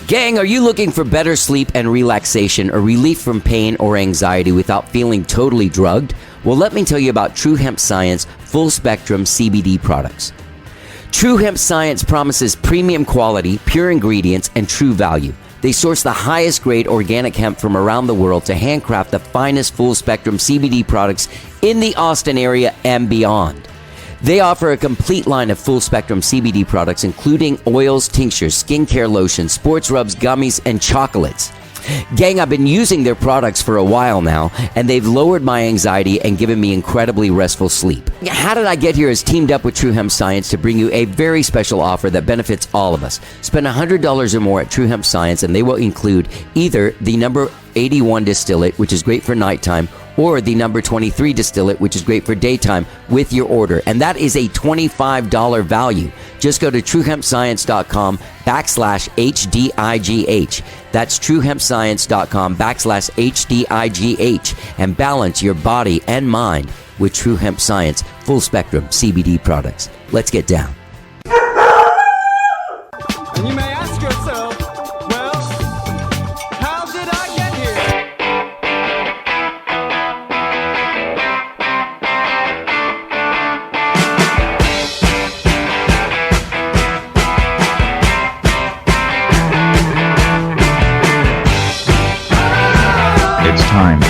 Gang, are you looking for better sleep and relaxation or relief from pain or anxiety without feeling totally drugged? Well, let me tell you about True Hemp Science full spectrum CBD products. True Hemp Science promises premium quality, pure ingredients, and true value. They source the highest grade organic hemp from around the world to handcraft the finest full spectrum CBD products in the Austin area and beyond. They offer a complete line of full-spectrum CBD products, including oils, tinctures, skincare lotions, sports rubs, gummies, and chocolates. Gang, I've been using their products for a while now, and they've lowered my anxiety and given me incredibly restful sleep. How Did I Get Here is teamed up with True Hemp Science to bring you a very special offer that benefits all of us. Spend $100 or more at True Hemp Science, and they will include either the number 81 distillate, which is great for nighttime, or the number 23 distillate, which is great for daytime, with your order. And that is a $25 value. Just go to truehempscience.com/HDIGH. That's truehempscience.com/HDIGH and balance your body and mind with True Hemp Science full spectrum CBD products. Let's get down. And you may ask yourself, well, how did I get here? It's time for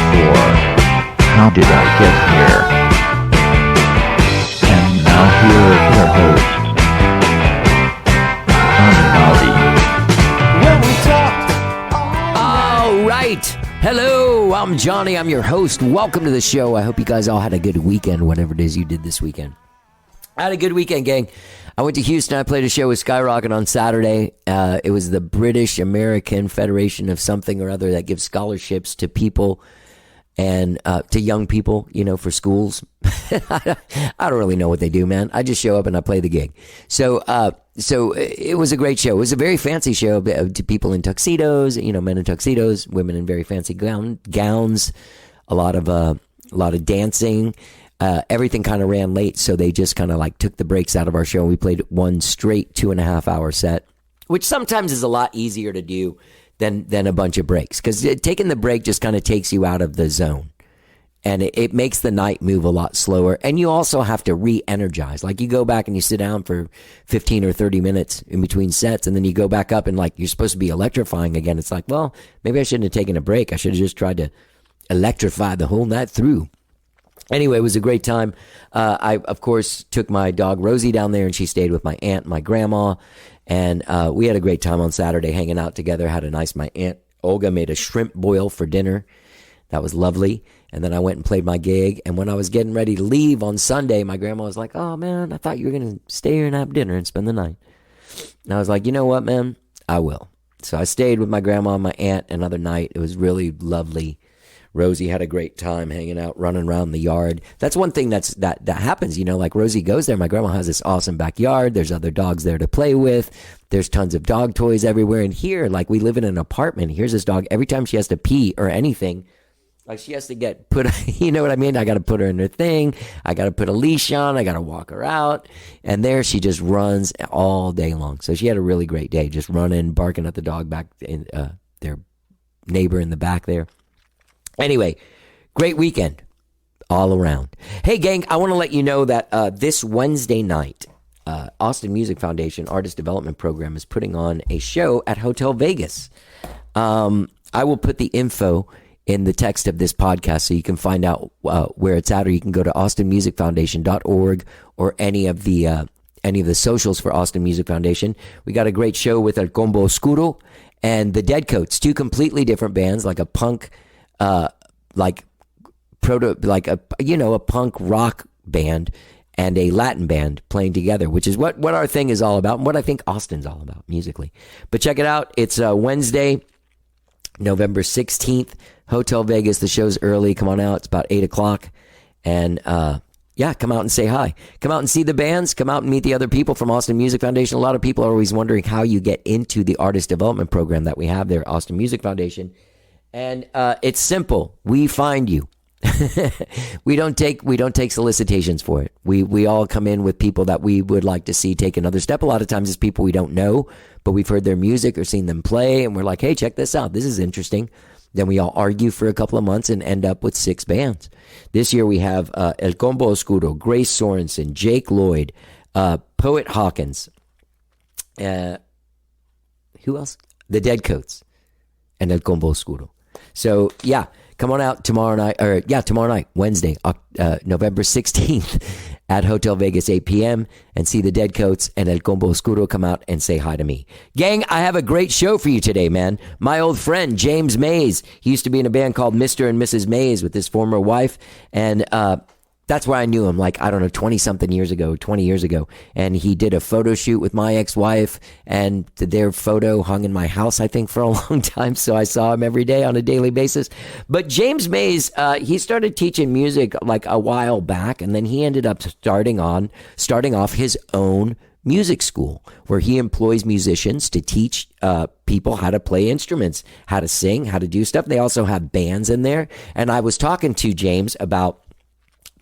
How Did I Get Here? And now here is your host, When we talked. All right. Hello, I'm Johnny. I'm your host. Welcome to the show. I hope you guys all had a good weekend, whatever it is you did this weekend. I had a good weekend, gang. I went to Houston. I played a show with Skyrocket on Saturday. It was the British American Federation of something or other that gives scholarships to people and to young people, you know, for schools. I don't really know what they do, man. I just show up and I play the gig. So it was a great show. It was a very fancy show to people in tuxedos, you know, men in tuxedos, women in very fancy gowns, a lot of dancing. Everything kind of ran late, so they just kind of like took the breaks out of our show. We played one straight 2.5 hour set, which sometimes is a lot easier to do than a bunch of breaks, because taking the break just kind of takes you out of the zone, and it makes the night move a lot slower. And you also have to re-energize. Like, you go back and you sit down for 15 or 30 minutes in between sets, and then you go back up and like you're supposed to be electrifying again. It's like, well, maybe I shouldn't have taken a break. I should have just tried to electrify the whole night through. Anyway, it was a great time. I, of course, took my dog Rosie down there, and she stayed with my aunt and my grandma. And we had a great time on Saturday hanging out together. My aunt Olga made a shrimp boil for dinner. That was lovely. And then I went and played my gig. And when I was getting ready to leave on Sunday, my grandma was like, "Oh, man, I thought you were going to stay here and have dinner and spend the night." And I was like, "You know what, man? I will." So I stayed with my grandma and my aunt another night. It was really lovely. Rosie had a great time hanging out, running around the yard. That's one thing that happens, you know, like Rosie goes there. My grandma has this awesome backyard. There's other dogs there to play with. There's tons of dog toys everywhere. And here, like, we live in an apartment. Here's this dog. Every time she has to pee or anything, like, she has to get put, you know what I mean? I got to put her in her thing. I got to put a leash on. I got to walk her out. And there she just runs all day long. So she had a really great day, just running, barking at the dog back in their neighbor in the back there. Anyway, great weekend all around. Hey, gang, I want to let you know that this Wednesday night, Austin Music Foundation Artist Development Program is putting on a show at Hotel Vegas. I will put the info in the text of this podcast so you can find out where it's at, or you can go to austinmusicfoundation.org or any of the socials for Austin Music Foundation. We got a great show with El Combo Oscuro and the Dead Coats, two completely different bands, like a punk a punk rock band and a Latin band playing together, which is what our thing is all about and what I think Austin's all about musically. But check it out. It's Wednesday, November 16th, Hotel Vegas. The show's early. Come on out. It's about 8 o'clock. And come out and say hi. Come out and see the bands. Come out and meet the other people from Austin Music Foundation. A lot of people are always wondering how you get into the artist development program that we have there at Austin Music Foundation. And it's simple. We find you. We don't take solicitations for it. We all come in with people that we would like to see take another step. A lot of times it's people we don't know, but we've heard their music or seen them play, and we're like, hey, check this out. This is interesting. Then we all argue for a couple of months and end up with 6 bands. This year we have El Combo Oscuro, Grace Sorensen, Jake Lloyd, Poet Hawkins. Who else? The Dead Coats and El Combo Oscuro. So, yeah. Come on out tomorrow night, Wednesday, November 16th at Hotel Vegas, 8 p.m. and see the Dead Coats and El Combo Oscuro come out and say hi to me. Gang, I have a great show for you today, man. My old friend, James Mays, he used to be in a band called Mr. and Mrs. Mays with his former wife, and that's where I knew him, 20 years ago. And he did a photo shoot with my ex-wife, and their photo hung in my house, I think, for a long time. So I saw him every day on a daily basis. But James Mays, he started teaching music a while back, and then he ended up starting off his own music school where he employs musicians to teach people how to play instruments, how to sing, how to do stuff. They also have bands in there. And I was talking to James about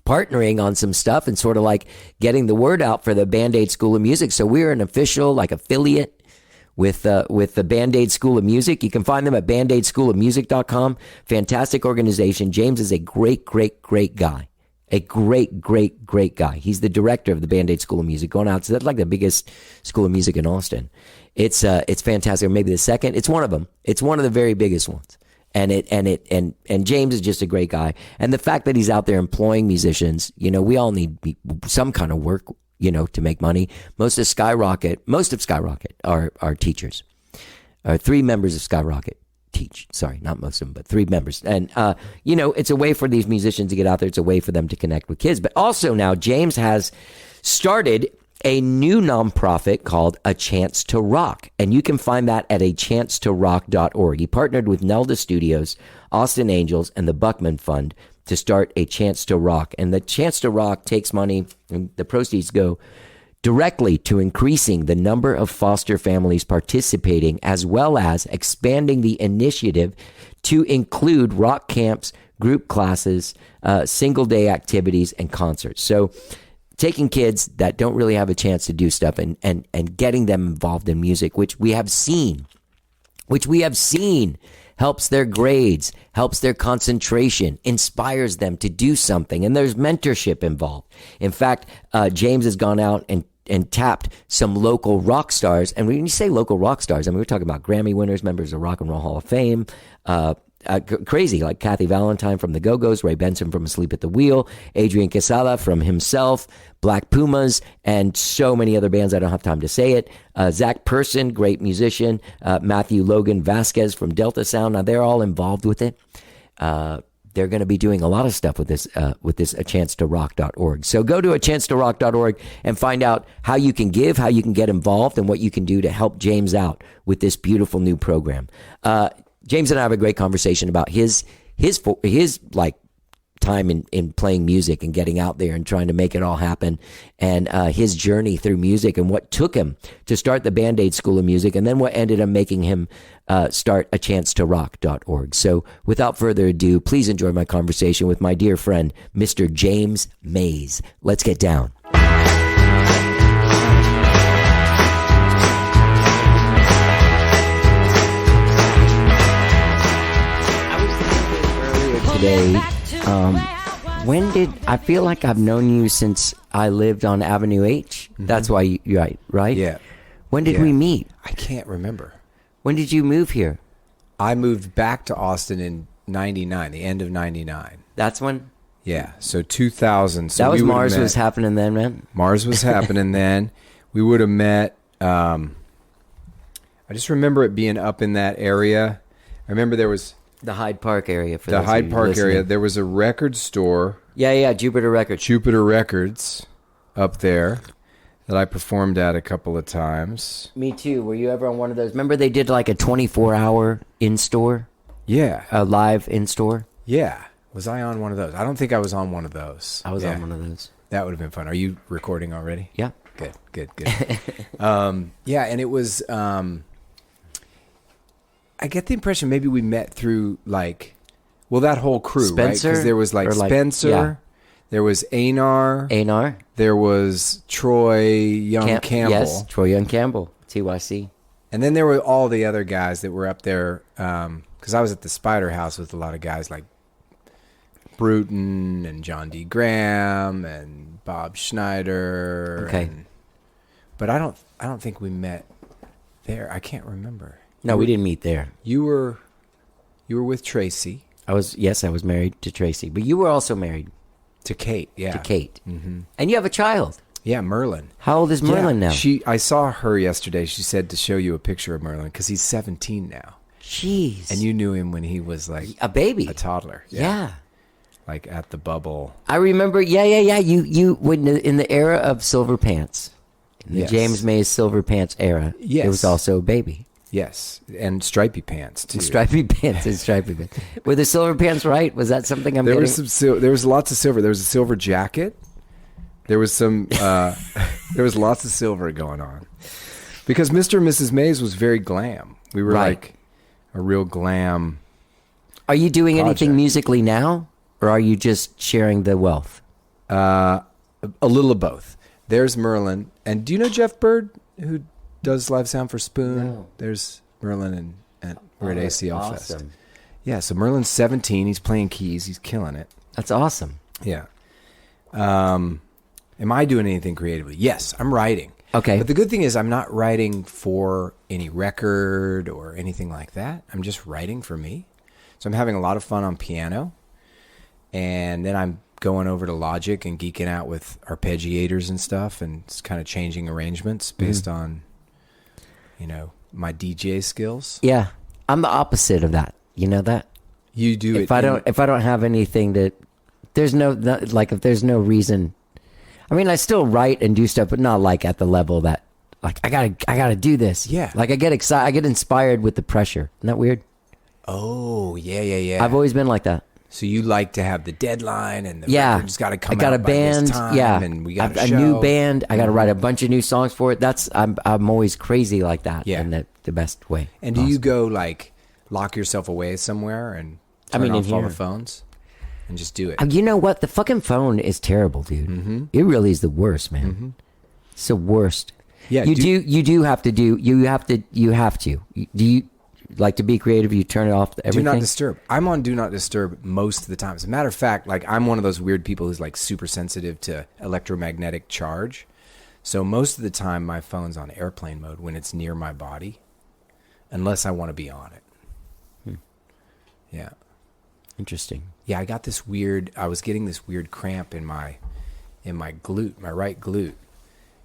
partnering on some stuff and sort of getting the word out for the Band-Aid School of Music. So we're an official affiliate with the Band-Aid School of Music. You can find them at bandaidschoolofmusic.com. Fantastic organization. James is a great guy. A great guy. He's the director of the Band-Aid School of Music. Going out, so that's the biggest school of music in Austin. It's fantastic. Or maybe the second. It's one of them. It's one of the very biggest ones. And James is just a great guy. And the fact that he's out there employing musicians, we all need some kind of work, to make money. Most of Skyrocket are teachers. 3 members of Skyrocket teach. Sorry, not most of them, but 3 members. And, it's a way for these musicians to get out there. It's a way for them to connect with kids. But also now James has started a new nonprofit called A Chance to Rock, and you can find that at achancetorock.org. He partnered with Nelda Studios, Austin Angels, and the Buckman Fund to start A Chance to Rock. And the Chance to Rock takes money, and the proceeds go directly to increasing the number of foster families participating, as well as expanding the initiative to include rock camps, group classes, single-day activities, and concerts. So taking kids that don't really have a chance to do stuff and getting them involved in music, which we have seen helps their grades, helps their concentration, inspires them to do something. And there's mentorship involved. In fact, James has gone out and tapped some local rock stars. And when you say local rock stars, we're talking about Grammy winners, members of Rock and Roll Hall of Fame, crazy, like Kathy Valentine from the Go-Go's, Ray Benson from Asleep at the Wheel, Adrian Quesada from Himself, Black Pumas, and so many other bands. I don't have time to say it. Zach Person, great musician. Matthew Logan Vasquez from Delta Sound. Now, they're all involved with it. They're going to be doing a lot of stuff with this achancetorock.org. So go to achancetorock.org and find out how you can give, how you can get involved, and what you can do to help James out with this beautiful new program. James and I have a great conversation about his time in playing music and getting out there and trying to make it all happen, and his journey through music and what took him to start the Band-Aid School of Music, and then what ended up making him start achancetorock.org. So without further ado, please enjoy my conversation with my dear friend, Mr. James Mays. Let's get down. Today, I feel like I've known you since I lived on Avenue H. Mm-hmm. That's why you're right? Yeah. When did we meet? I can't remember. When did you move here? I moved back to Austin in 99, the end of 99. That's when? Yeah, so 2000. So that was Mars was happening then, man? Mars was happening then. We would have met, I just remember it being up in that area. I remember there was the Hyde Park area. For the Hyde Park area. There was a record store. Yeah, Jupiter Records. Jupiter Records up there that I performed at a couple of times. Me too. Were you ever on one of those? Remember they did like a 24-hour in-store? Yeah. A live in-store? Yeah. Was I on one of those? I don't think I was on one of those. I was on one of those. That would have been fun. Are you recording already? Yeah. Good. Yeah, and it was... I get the impression maybe we met through, like, Well, that whole crew, right? Spencer? Because there was like Or like- Spencer, yeah. there was Anar, there was Troy Young Campbell. Yes, Troy Young Campbell, TYC. And then there were all the other guys that were up there. Because I was at the Spider House with a lot of guys like Bruton and John D. Graham and Bob Schneider. Okay. But I don't think we met there. I can't remember. No, we didn't meet there. You were with Tracy. I was married to Tracy, but you were also married To Kate, yeah. to Kate. Mm-hmm. And you have a child. Yeah, Merlin. How old is Merlin now? I saw her yesterday. She said to show you a picture of Merlin because he's 17 now. Jeez. And you knew him when he was like a baby. a toddler. Yeah. Like at the bubble. I remember, yeah. You when in the era of silver pants, in the Yes. James Mays silver pants era, Yes. it was also a baby. Yes, and stripy pants too. Stripy pants and stripy pants. Were the silver pants right? Was that something I'm There getting? was there was lots of silver. There was a silver jacket. There was some. There was lots of silver going on because Mr. and Mrs. Mays was very glam. We were Right. like a real glam. Are you doing project. anything musically now, or are you just sharing the wealth? A little of both. There's Merlin, and do you know Jeff Bird, who does live sound for Spoon? No. There's Merlin, and we're at ACL Fest. Awesome. Yeah, so Merlin's 17. He's playing keys. He's killing it. That's awesome. Yeah. Am I doing anything creatively? Yes, I'm writing. Okay. But the good thing is I'm not writing for any record or anything like that. I'm just writing for me. So I'm having a lot of fun on piano. And then I'm going over to Logic and geeking out with arpeggiators and stuff and it's kind of changing arrangements based on, my DJ skills. Yeah, I'm the opposite of that. You know that? You do If I don't have anything that there's if there's no reason. I mean, I still write and do stuff, but not like at the level that like I gotta do this. Yeah. Like I get excited, I get inspired with the pressure. Isn't that weird? Oh, yeah. I've always been like that. So you like to have the deadline and the Yeah, record's got to come I got out a by this band. time, Yeah, and we got a new band. I got to write a bunch of new songs for it. I'm always crazy like that. Yeah. in the best way. And do you go like lock yourself away somewhere and turn in off all here. the phones and just do it? You know what? The fucking phone is terrible, dude. Mm-hmm. It really is the worst, man. It's the worst. Yeah, you have to. Do you like to be creative? You turn it off everything. Do not disturb. I'm on do not disturb most of the time. As a matter of fact, like I'm one of those weird people who's like super sensitive to electromagnetic charge. So most of the time my phone's on airplane mode when it's near my body, unless I want to be on it. Yeah. Interesting. Yeah, I was getting this weird cramp in my glute, my right glute.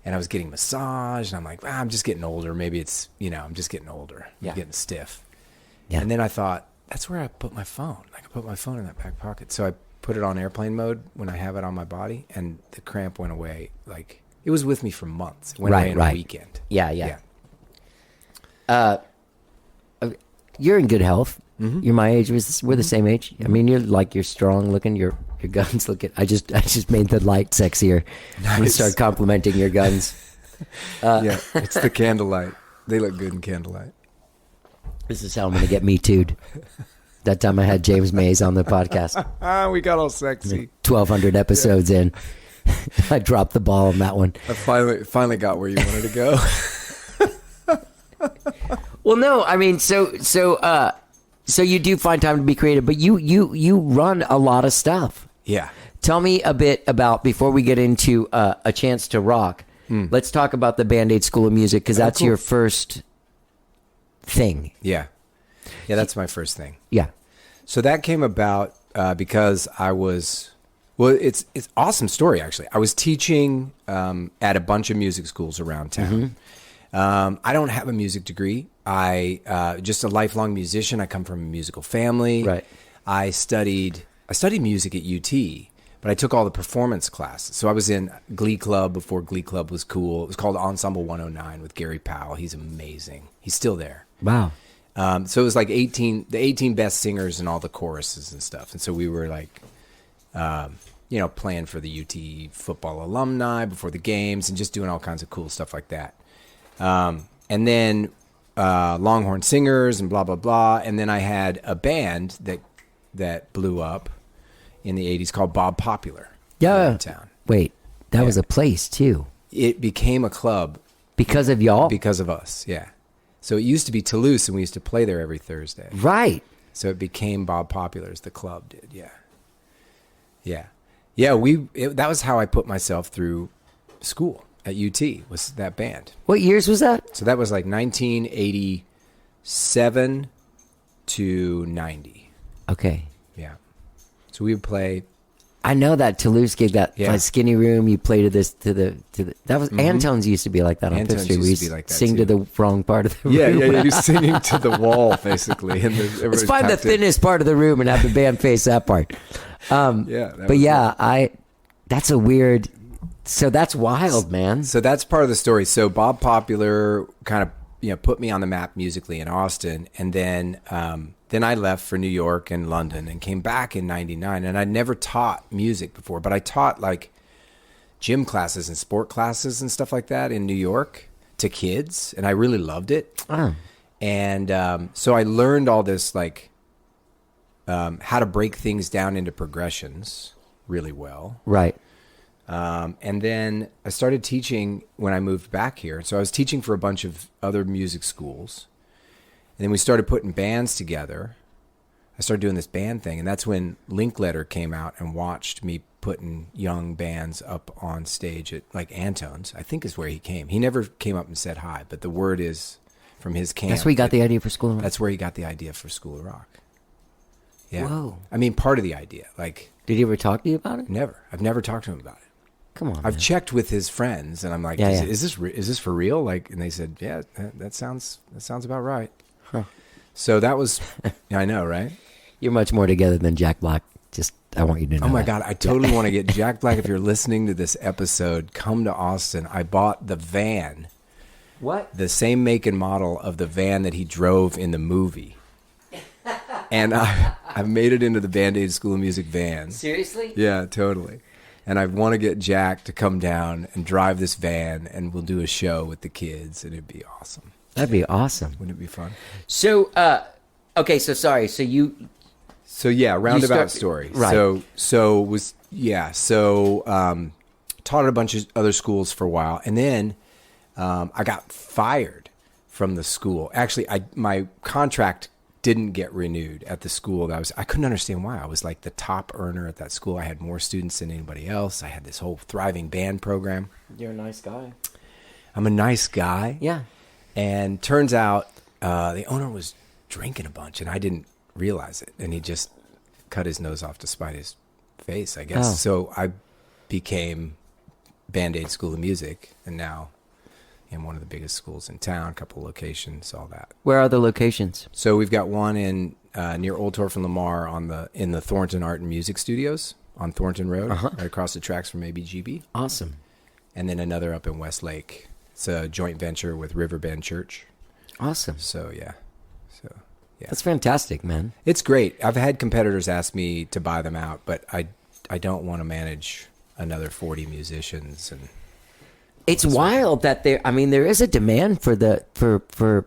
And I was getting massage, and I'm like, I'm just getting older. Maybe it's, I'm just getting older. Yeah. I'm getting stiff. Yeah. And then I thought, that's where I put my phone. I could put my phone in that back pocket. So I put it on airplane mode when I have it on my body, and the cramp went away. Like, it was with me for months. It went away in a weekend. Yeah. You're in good health. Mm-hmm. You're my age. We're the same age. I mean, you're strong looking. Your guns looking. I just made the light sexier. I'm gonna start complimenting your guns. Yeah, it's the candlelight. They look good in candlelight. This is how I'm gonna get me too'd. That time I had James Mays on the podcast. We got all sexy. 1,200 episodes in. I dropped the ball on that one. I finally got where you wanted to go. Well, no, I mean, so you do find time to be creative, but you run a lot of stuff. Yeah. Tell me a bit about, before we get into A Chance to Rock, let's talk about the Band-Aid School of Music, because that's cool. your first thing. Yeah. Yeah, that's my first thing. Yeah. So that came about because I was, it's awesome story, actually. I was teaching at a bunch of music schools around town. I don't have a music degree. I just a lifelong musician. I come from a musical family. Right. I studied music at UT, but I took all the performance classes. So I was in Glee Club before Glee Club was cool. It was called Ensemble 109 with Gary Powell. He's amazing. He's still there. Wow. So it was like the 18 best singers and all the choruses and stuff. And so we were like, playing for the UT football alumni before the games and just doing all kinds of cool stuff like that. And then Longhorn Singers and blah, blah, blah. And then I had a band that that blew up in the 80s called Bob Popular. Yeah. In town. Wait, that was a place too. It became a club Because of y'all? because of us. Yeah. So it used to be Toulouse, and we used to play there every Thursday. Right. So it became Bob Popular's. The club did. Yeah. Yeah. Yeah. That was how I put myself through school at UT, was that band. What years was that? So that was like 1987 to 90. Okay. Yeah. So we would play. I know that Toulouse gave that Yeah. skinny room. You play to the that was Antone's used to be like that on Fifth Antone's Street. used We to be like that, sing to too. the wrong part of the Yeah, room. yeah, you're singing to the wall, basically. And Let's find the thinnest part of the room and have the band face that part. That's a weird. So that's wild, man. So that's part of the story. So Bob Popular kind of put me on the map musically in Austin, and then I left for New York and London and came back in '99. And I'd never taught music before, but I taught like gym classes and sport classes and stuff like that in New York to kids, and I really loved it. Oh. And so I learned all this, like how to break things down into progressions really well. Right. And then I started teaching when I moved back here. So I was teaching for a bunch of other music schools. And then we started putting bands together. I started doing this band thing. And that's when Linkletter came out and watched me putting young bands up on stage at like Antone's, I think is where he came. He never came up and said hi, but the word is from his camp. That's where you got the idea for School of Rock. That's where he got the idea for School of Rock. Yeah. Whoa. I mean, part of the idea. Like, Did he ever talk to you about it? never. I've never talked to him about it. Come on. I've man. checked with his friends, and I'm like, Yeah, is this for real? Like, and they said, yeah, that sounds about right. Huh. So that was, I know, right? You're much more together than Jack Black. Just, I want you to know. Oh my that. God, I totally want to get Jack Black. If you're listening to this episode, come to Austin. I bought the van, What? the same make and model of the van that he drove in the movie, and I've made it into the Band-Aid School of Music van. Seriously? Yeah, totally. And I want to get Jack to come down and drive this van, and we'll do a show with the kids, and it'd be awesome. That'd be awesome. Wouldn't it be fun? So, okay, so sorry. So you, So yeah, roundabout start- story. right. Taught at a bunch of other schools for a while, and then I got fired from the school. Actually, my contract didn't get renewed at the school that I couldn't understand why. I was like the top earner at that school. I had more students than anybody else. I had this whole thriving band program. you're a nice guy. I'm a nice guy. Yeah. And turns out the owner was drinking a bunch, and I didn't realize it. And he just cut his nose off to spite his face, I guess. Oh. So I became Band-Aid School of Music, and now in one of the biggest schools in town, a couple locations, all that. Where are the locations? So we've got one in near Old Torf and Lamar in the Thornton Art and Music Studios on Thornton Road, right across the tracks from ABGB. Awesome. And then another up in Westlake. It's a joint venture with Riverbend Church. Awesome. So yeah. That's fantastic, man. It's great. I've had competitors ask me to buy them out, but I don't want to manage another 40 musicians. And It's wild that there is a demand for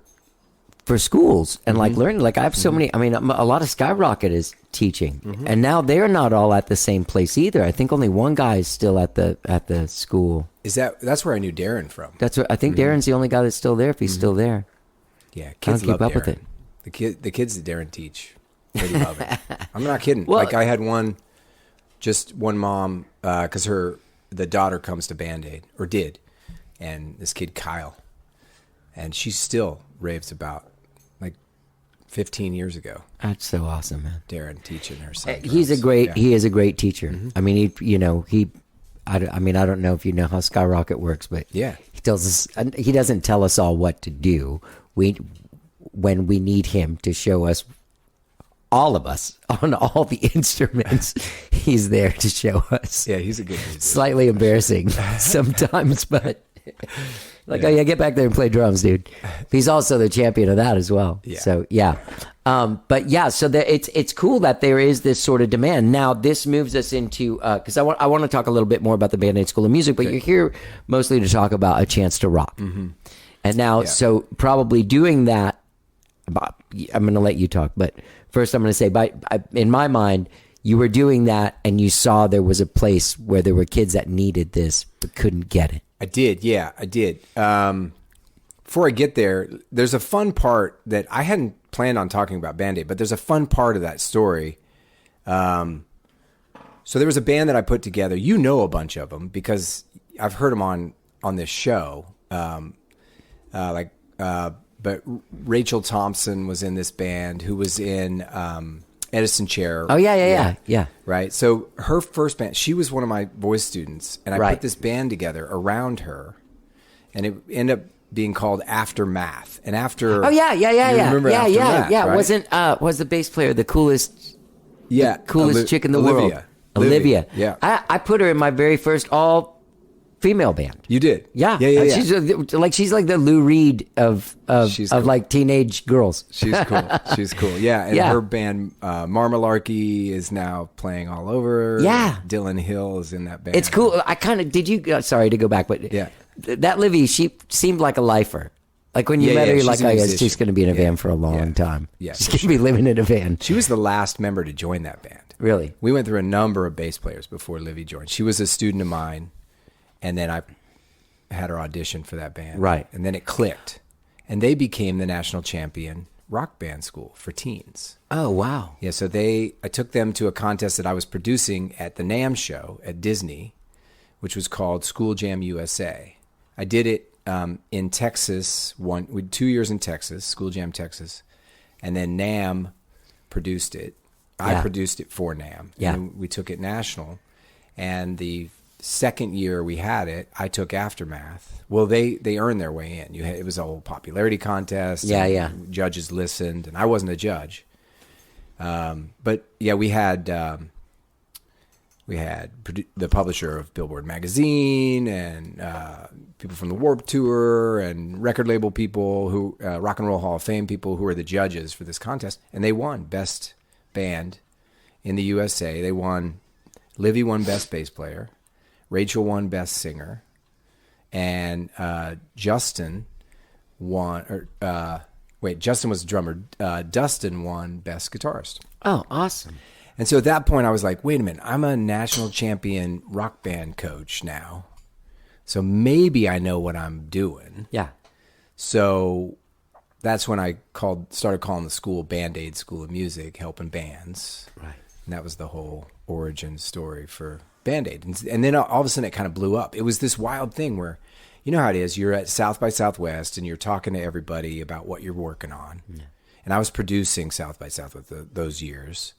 schools and like learning. Like I have so many. I mean, a lot of Skyrocket is teaching, and now they're not all at the same place either. I think only one guy is still at the school. that's where I knew Darren from. That's what I think. Darren's the only guy that's still there. If he's still there, Yeah, I kids don't keep love up with Darren. it. The kids that Darren teach, they love it. I'm not kidding. Well- Like I had one mom because the daughter comes to Band-Aid or did, and this kid Kyle, and she still raves about like 15 years ago. That's so awesome, man. Darren teaching her son. He is a great teacher. I mean, I don't know if you know how Skyrocket works, but Yeah. he tells us. He doesn't tell us all what to do. When we need him to show us, all of us on all the instruments, he's there to show us. Yeah, he's a good musician. Slightly embarrassing sometimes, but oh yeah, get back there and play drums, dude. He's also the champion of that as well. Yeah. So yeah, but yeah, so it's cool that there is this sort of demand. Now this moves us into because I want to talk a little bit more about the Band-Aid School of Music, but you're here mostly to talk about A Chance to Rock. And now, so probably doing that, I'm going to let you talk, but first I'm going to say, in my mind, you were doing that and you saw there was a place where there were kids that needed this but couldn't get it. I did. Yeah, I did. Before I get there, there's a fun part that I hadn't planned on talking about Band-Aid, but there's a fun part of that story. So there was a band that I put together. You know a bunch of them because I've heard them on this show. But Rachel Thompson was in this band who was in Edison Chair. Oh, yeah. Right. So her first band, she was one of my voice students, and I put this band together around her, and it ended up being called Aftermath. And after Oh yeah. remember Aftermath, right? Wasn't was the bass player the coolest chick in the Olivia. world? Olivia. Yeah. I put her in my very first all female band. You did? Yeah. Yeah. She's like the Lou Reed of Cool. like teenage girls. She's cool. Yeah. And her band, Marmalarkey, is now playing all over. Yeah. Dylan Hill is in that band. It's cool. I kind of, sorry to go back, but that Livy, she seemed like a lifer. Like when you met her, you're like, oh, she's going to be in a van for a long time. Yeah. She's going to be living in a van. She was the last member to join that band. Really? We went through a number of bass players before Livy joined. She was a student of mine, and then I had her audition for that band. Right. And then it clicked, and they became the national champion rock band school for teens. Oh, wow. Yeah, so I took them to a contest that I was producing at the NAMM show at Disney, which was called School Jam USA. I did it in Texas, 2 years in Texas, School Jam Texas, and then NAMM produced it. I produced it for NAMM. Yeah. And we took it national. And the second year we had it, I took Aftermath. Well, they earned their way in. It was a whole popularity contest. Yeah. Judges listened, and I wasn't a judge. But yeah, we had the publisher of Billboard magazine and people from the Warped Tour and record label people who Rock and Roll Hall of Fame people who were the judges for this contest, and they won Best Band in the USA. They won. Livy won Best Bass Player, Rachel won Best Singer, and Justin won. Justin was the drummer. Dustin won Best Guitarist. Oh, awesome. And so at that point, I was like, wait a minute, I'm a national champion rock band coach now. So maybe I know what I'm doing. Yeah. So that's when I started calling the school Band-Aid School of Music, helping bands. Right. And that was the whole origin story for Band-Aid. And then all of a sudden it kind of blew up. It was this wild thing where, you know how it is, you're at South by Southwest and you're talking to everybody about what you're working on. Yeah. And I was producing South by Southwest those years.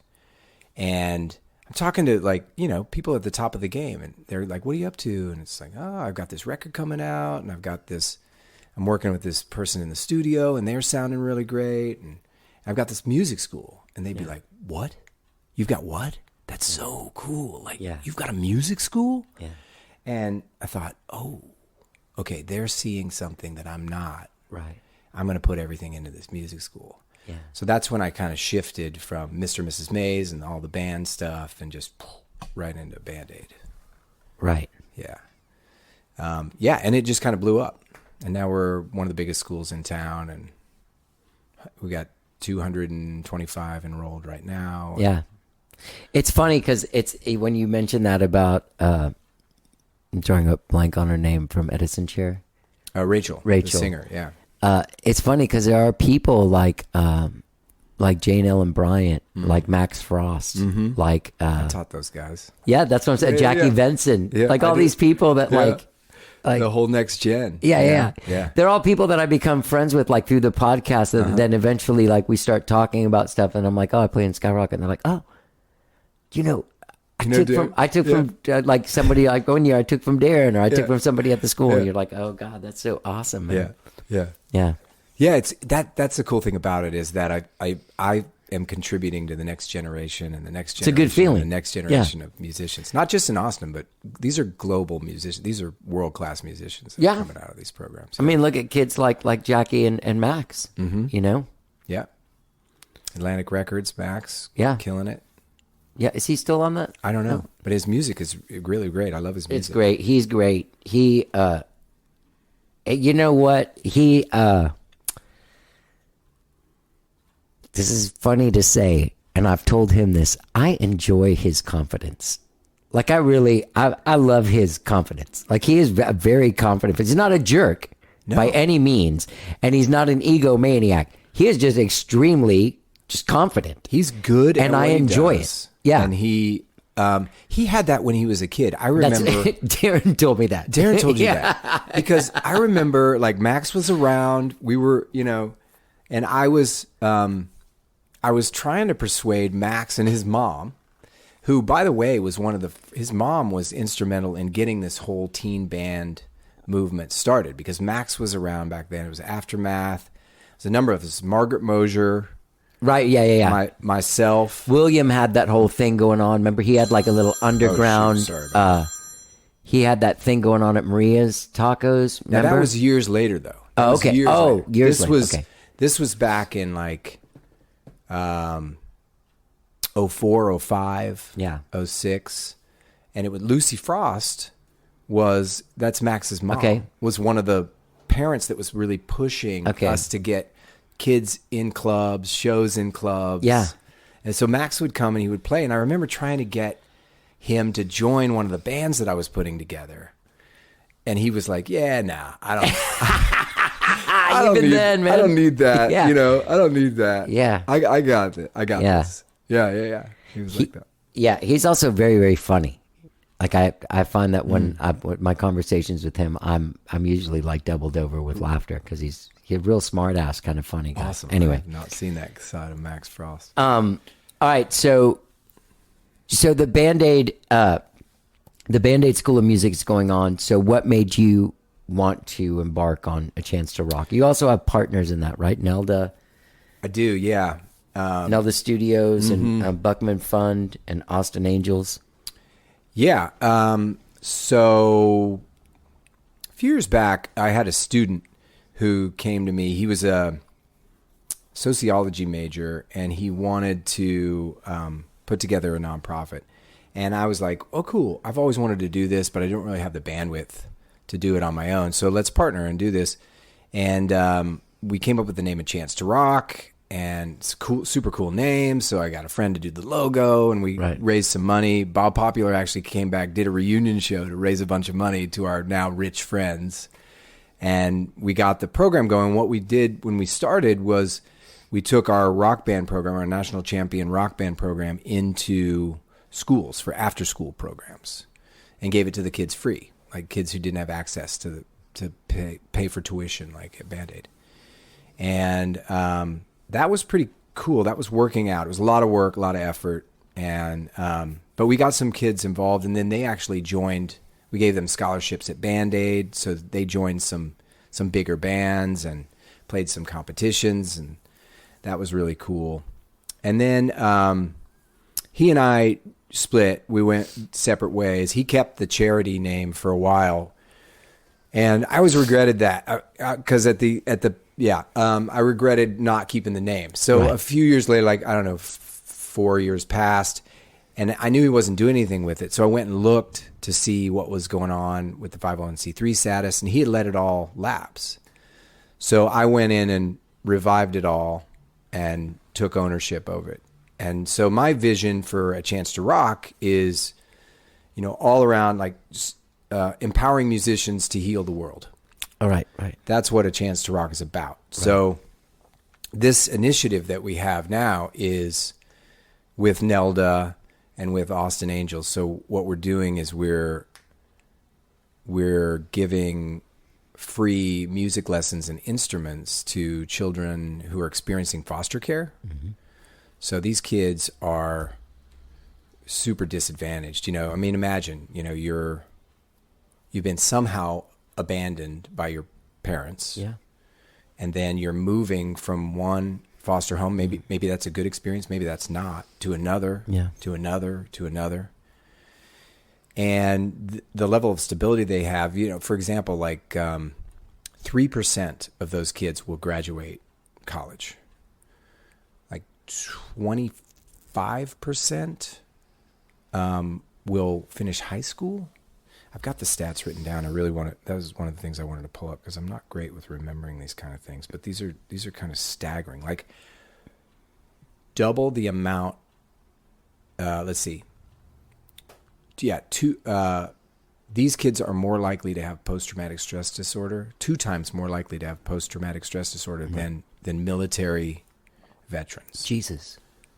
And I'm talking to people at the top of the game, and they're like, what are you up to? And it's like, oh, I've got this record coming out, and I'm working with this person in the studio, and they're sounding really great, and I've got this music school. And they'd be like, what? You've got what? That's so cool. Like, you've got a music school? Yeah. And I thought, oh, okay, they're seeing something that I'm not. Right. I'm going to put everything into this music school. Yeah. So that's when I kind of shifted from Mr. and Mrs. Mays and all the band stuff and just right into Band-Aid. Right. Yeah. And it just kind of blew up. And now we're one of the biggest schools in town, and we got 225 enrolled right now. Yeah. It's funny because when you mentioned that about, I'm drawing a blank on her name from Edison Chair. Rachel. The singer, yeah. It's funny because there are people like Jane Ellen Bryant, like Max Frost, like I taught those guys. Yeah, that's what I'm saying. Jackie Venson, like all these people that like the whole next gen. Yeah. They're all people that I become friends with like through the podcast, and then eventually like we start talking about stuff, and I'm like, oh, I play in Skyrocket, and they're like, oh, I took from like somebody like 1 year I took from Darren, or I took from somebody at the school. And you're like, oh God, that's so awesome, man. Yeah. It's that's the cool thing about it is that I am contributing to the next generation and the next generation. It's a good feeling. The next generation of musicians, not just in Austin, but these are global musicians. These are world class musicians that are coming out of these programs. I mean, look at kids like Jackie and Max. You know. Yeah. Atlantic Records, Max. Yeah. Killing it. Yeah, is he still on that? I don't know, but his music is really great. I love his music. It's great. He's great. He, you know what? He, this is funny to say, and I've told him this. I enjoy his confidence. Like I love his confidence. Like he is very confident. He's not a jerk by any means, and he's not an egomaniac. He is just extremely just confident. He's good, and I enjoy it. Yeah, and he had that when he was a kid. I remember Darren told me that. Darren told you that because I remember like Max was around. We were, and I was trying to persuade Max and his mom, who, by the way, was his mom was instrumental in getting this whole teen band movement started because Max was around back then. It was Aftermath. There's a number of us. Margaret Mosier. Right, yeah. Myself. William had that whole thing going on. Remember, he had like a little underground. Sorry about he had that thing going on at Maria's Tacos. Remember? Now, that was years later, though. Oh, okay. Years later. Okay. This was back in like 04, 05, yeah, 06. And it was Lucy Frost that's Max's mom. Okay. Was one of the parents that was really pushing us to get kids in clubs, shows in clubs. Yeah. And so Max would come and he would play. And I remember trying to get him to join one of the bands that I was putting together. And he was like, yeah, nah, I don't then, man. I don't need that. Yeah. I don't need that. Yeah. I got it. I got Yeah. this. Yeah. He was like that. Yeah, he's also very, very funny. Like I find that when my conversations with him, I'm usually like doubled over with laughter because he's a real smart ass kind of funny guy. Awesome. Anyway, I've not seen that side of Max Frost. All right, so the Band-Aid School of Music is going on. So what made you want to embark on A Chance to Rock? You also have partners in that, right? Nelda. I do, yeah. Nelda Studios and Buckman Fund and Austin Angels. Yeah. So a few years back, I had a student who came to me. He was a sociology major, and he wanted to put together a nonprofit. And I was like, oh, cool. I've always wanted to do this, but I don't really have the bandwidth to do it on my own. So let's partner and do this. And we came up with the name A Chance to Rock. And it's a cool, super cool name. So I got a friend to do the logo, and we raised some money. Bob Popular actually came back, did a reunion show to raise a bunch of money to our now rich friends. And we got the program going. What we did when we started was we took our rock band program, our national champion rock band program, into schools for after-school programs and gave it to the kids free, like kids who didn't have access to pay for tuition, like at Band-Aid. And that was pretty cool. That was working out. It was a lot of work, a lot of effort. And but we got some kids involved, and then they actually joined. We gave them scholarships at Band-Aid, so they joined some bigger bands and played some competitions, and that was really cool. And then he and I split. We went separate ways. He kept the charity name for a while, and I always regretted that because I regretted not keeping the name. So a few years later, like, I don't know, 4 years passed, and I knew he wasn't doing anything with it. So I went and looked to see what was going on with the 501c3 status, and he had let it all lapse. So I went in and revived it all and took ownership over it. And so my vision for A Chance to Rock is, all around, like, empowering musicians to heal the world. All right. That's what A Chance to Rock is about. Right. So this initiative that we have now is with Nelda and with Austin Angels. So what we're doing is we're giving free music lessons and instruments to children who are experiencing foster care. Mm-hmm. So these kids are super disadvantaged. Imagine, you've been somehow abandoned by your parents. Yeah. And then you're moving from one foster home. Maybe that's a good experience. Maybe that's not. To another. Yeah. To another. And the level of stability they have, for example, like 3% of those kids will graduate college. Like 25% will finish high school. I've got the stats written down. That was one of the things I wanted to pull up because I'm not great with remembering these kind of things, but these are kind of staggering. Like double the amount. Let's see. Yeah, these kids are more likely to have post-traumatic stress disorder, 2 times more likely to have post-traumatic stress disorder than military veterans. Jesus.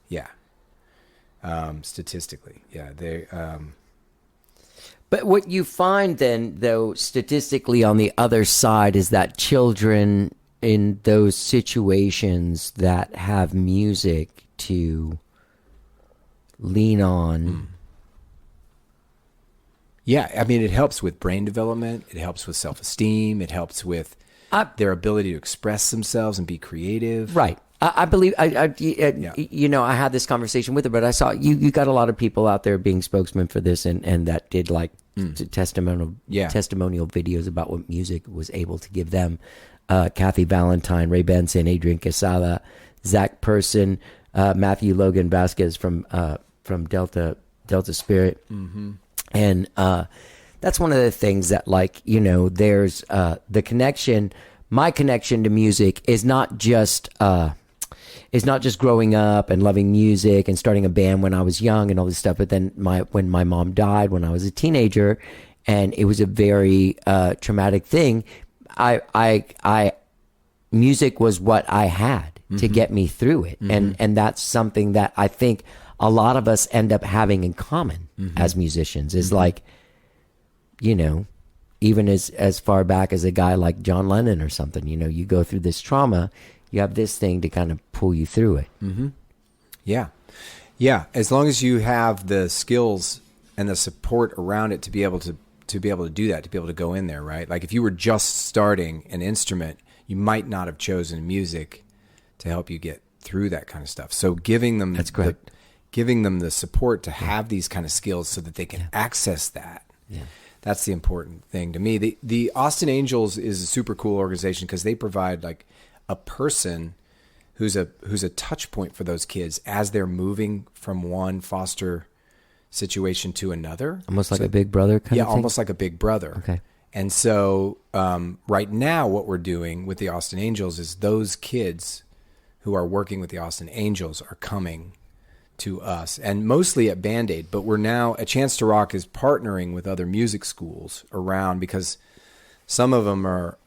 Yeah. Statistically, yeah. But what you find then, though, statistically on the other side is that children in those situations that have music to lean on. Yeah, I mean, it helps with brain development. It helps with self-esteem. It helps with their ability to express themselves and be creative. Right. I believe, you know, I had this conversation with her, but I saw you got a lot of people out there being spokesmen for this and that did like testimonial videos about what music was able to give them. Kathy Valentine, Ray Benson, Adrian Quesada, Zach Person, Matthew Logan Vasquez from Delta Spirit. Mm-hmm. And that's one of the things that, like, you know, there's the connection. My connection to music is not just growing up and loving music and starting a band when I was young and all this stuff. But then when my mom died when I was a teenager, and it was a very traumatic thing. Music was what I had to get me through it, and that's something that I think a lot of us end up having in common as musicians. Is like, you know, even as far back as a guy like John Lennon or something, you know, you go through this trauma, you have this thing to kind of pull you through it. Mm-hmm. Yeah. Yeah. As long as you have the skills and the support around it to be able to do that, to be able to go in there, right? Like if you were just starting an instrument, you might not have chosen music to help you get through that kind of stuff. So giving them giving them the support to have these kind of skills so that they can access that. Yeah. That's the important thing to me. The Austin Angels is a super cool organization because they provide like a person who's a touch point for those kids as they're moving from one foster situation to another. Almost like a big brother kind of thing? Yeah, almost like a big brother. Okay. And so right now what we're doing with the Austin Angels is those kids who are working with the Austin Angels are coming to us, and mostly at Band-Aid, but we're now, A Chance to Rock is partnering with other music schools around because some of them are,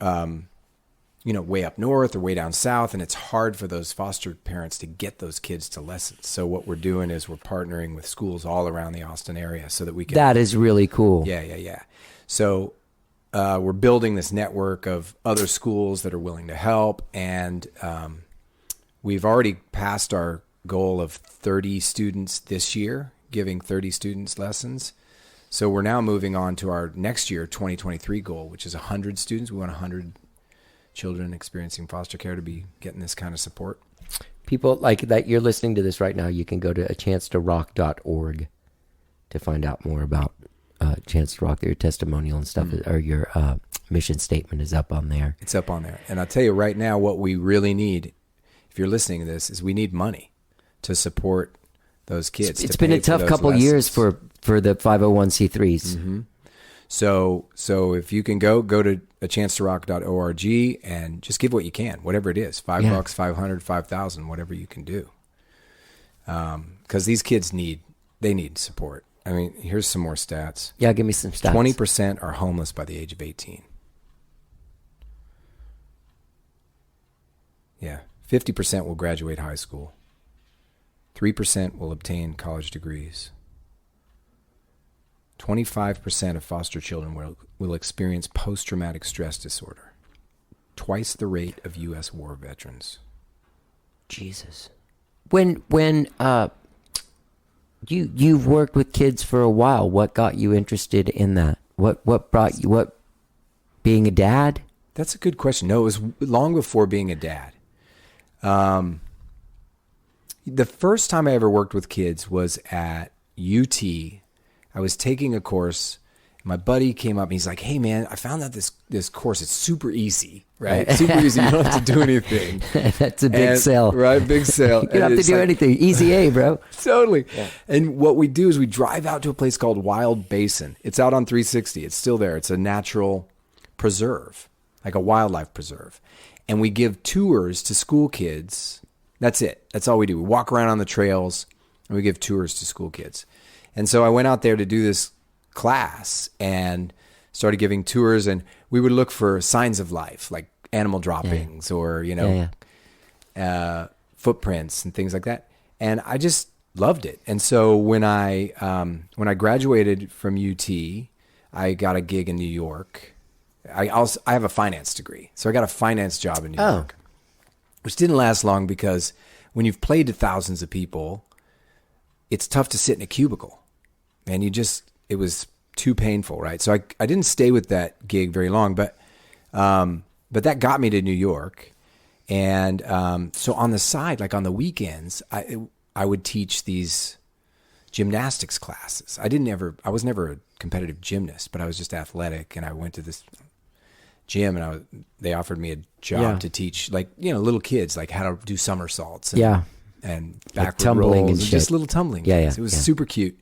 you know, way up north or way down south, and it's hard for those foster parents to get those kids to lessons. So what we're doing is we're partnering with schools all around the Austin area so that we can... That is really cool. Yeah. So we're building this network of other schools that are willing to help, and we've already passed our goal of 30 students this year, giving 30 students lessons. So we're now moving on to our next year, 2023 goal, which is 100 students. We want 100 children experiencing foster care to be getting this kind of support. People like that, you're listening to this right now, you can go to achancetorock.org to find out more about Chance to Rock. Your testimonial and stuff, or your mission statement is up on there. It's up on there. And I'll tell you right now, what we really need, if you're listening to this, is we need money to support those kids. It's been a tough couple years for the 501c3s. Mm-hmm. So if you can go to achancetorock.org and just give what you can, whatever it is, $5, 500, 5,000, whatever you can do. Because these kids need support. I mean, here's some more stats. Yeah, give me some stats. 20% are homeless by the age of 18. Yeah. 50% will graduate high school. 3% will obtain college degrees. 25% of foster children will experience post-traumatic stress disorder. Twice the rate of U.S. war veterans. Jesus. When you've worked with kids for a while, what got you interested in that? What brought you, being a dad? That's a good question. No, it was long before being a dad. The first time I ever worked with kids was at UT. I was taking a course. My buddy came up and he's like, "Hey man, I found out this course. It's super easy, right? Super easy. You don't have to do anything." That's a big sell. Right? Big sell. You don't have to do anything. Easy A, bro. Totally. Yeah. And what we do is we drive out to a place called Wild Basin. It's out on 360. It's still there. It's a natural preserve, like a wildlife preserve. And we give tours to school kids That's it. That's all we do. We walk around on the trails and we give tours to school kids. And so I went out there to do this class and started giving tours, and we would look for signs of life, like animal droppings or, footprints and things like that. And I just loved it. And so when I graduated from UT, I got a gig in New York. I have a finance degree, so I got a finance job in New York, which didn't last long because when you've played to thousands of people, it's tough to sit in a cubicle, and it was too painful, right? So I didn't stay with that gig very long, but that got me to New York, and so on the side, like on the weekends, I would teach these gymnastics classes. I was never a competitive gymnast, but I was just athletic, and I went to this gym, and they offered me a job to teach, like, little kids, like how to do somersaults and backward like tumbling rolls and shit. just little tumbling things. It was super cute.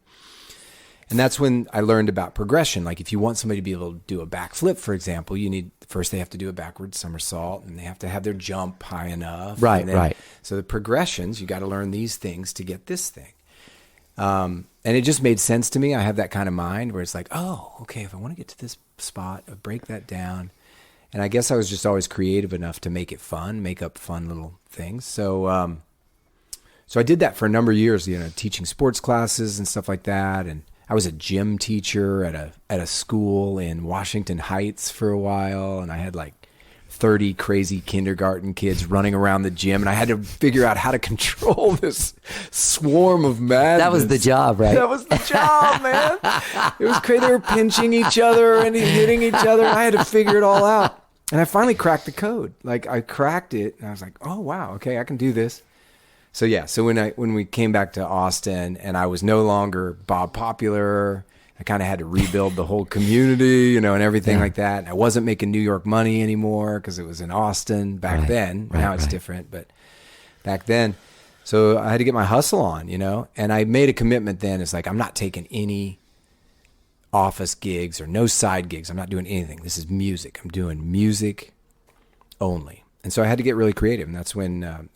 And that's when I learned about progression. Like if you want somebody to be able to do a backflip, for example, first they have to do a backward somersault, and they have to have their jump high enough. Right. So the progressions, you got to learn these things to get this thing. And it just made sense to me. I have that kind of mind where it's like, oh, okay, if I want to get to this spot, I'll break that down. And I guess I was just always creative enough to make it fun, make up fun little things. So I did that for a number of years, teaching sports classes and stuff like that. And I was a gym teacher at a school in Washington Heights for a while, and I had like 30 crazy kindergarten kids running around the gym, and I had to figure out how to control this swarm of madness. That was the job, right? That was the job, man. It was crazy. They were pinching each other and hitting each other. I had to figure it all out. And I finally cracked the code. Like I cracked it, and I was like, oh, wow, okay, I can do this. So when we came back to Austin, and I was no longer Bob Popular, I kind of had to rebuild the whole community, and everything like that. And I wasn't making New York money anymore because it was in Austin back then. Now it's different, but back then. So I had to get my hustle on, and I made a commitment then. It's like, I'm not taking any office gigs or no side gigs. I'm not doing anything. This is music. I'm doing music only. And so I had to get really creative. And that's when,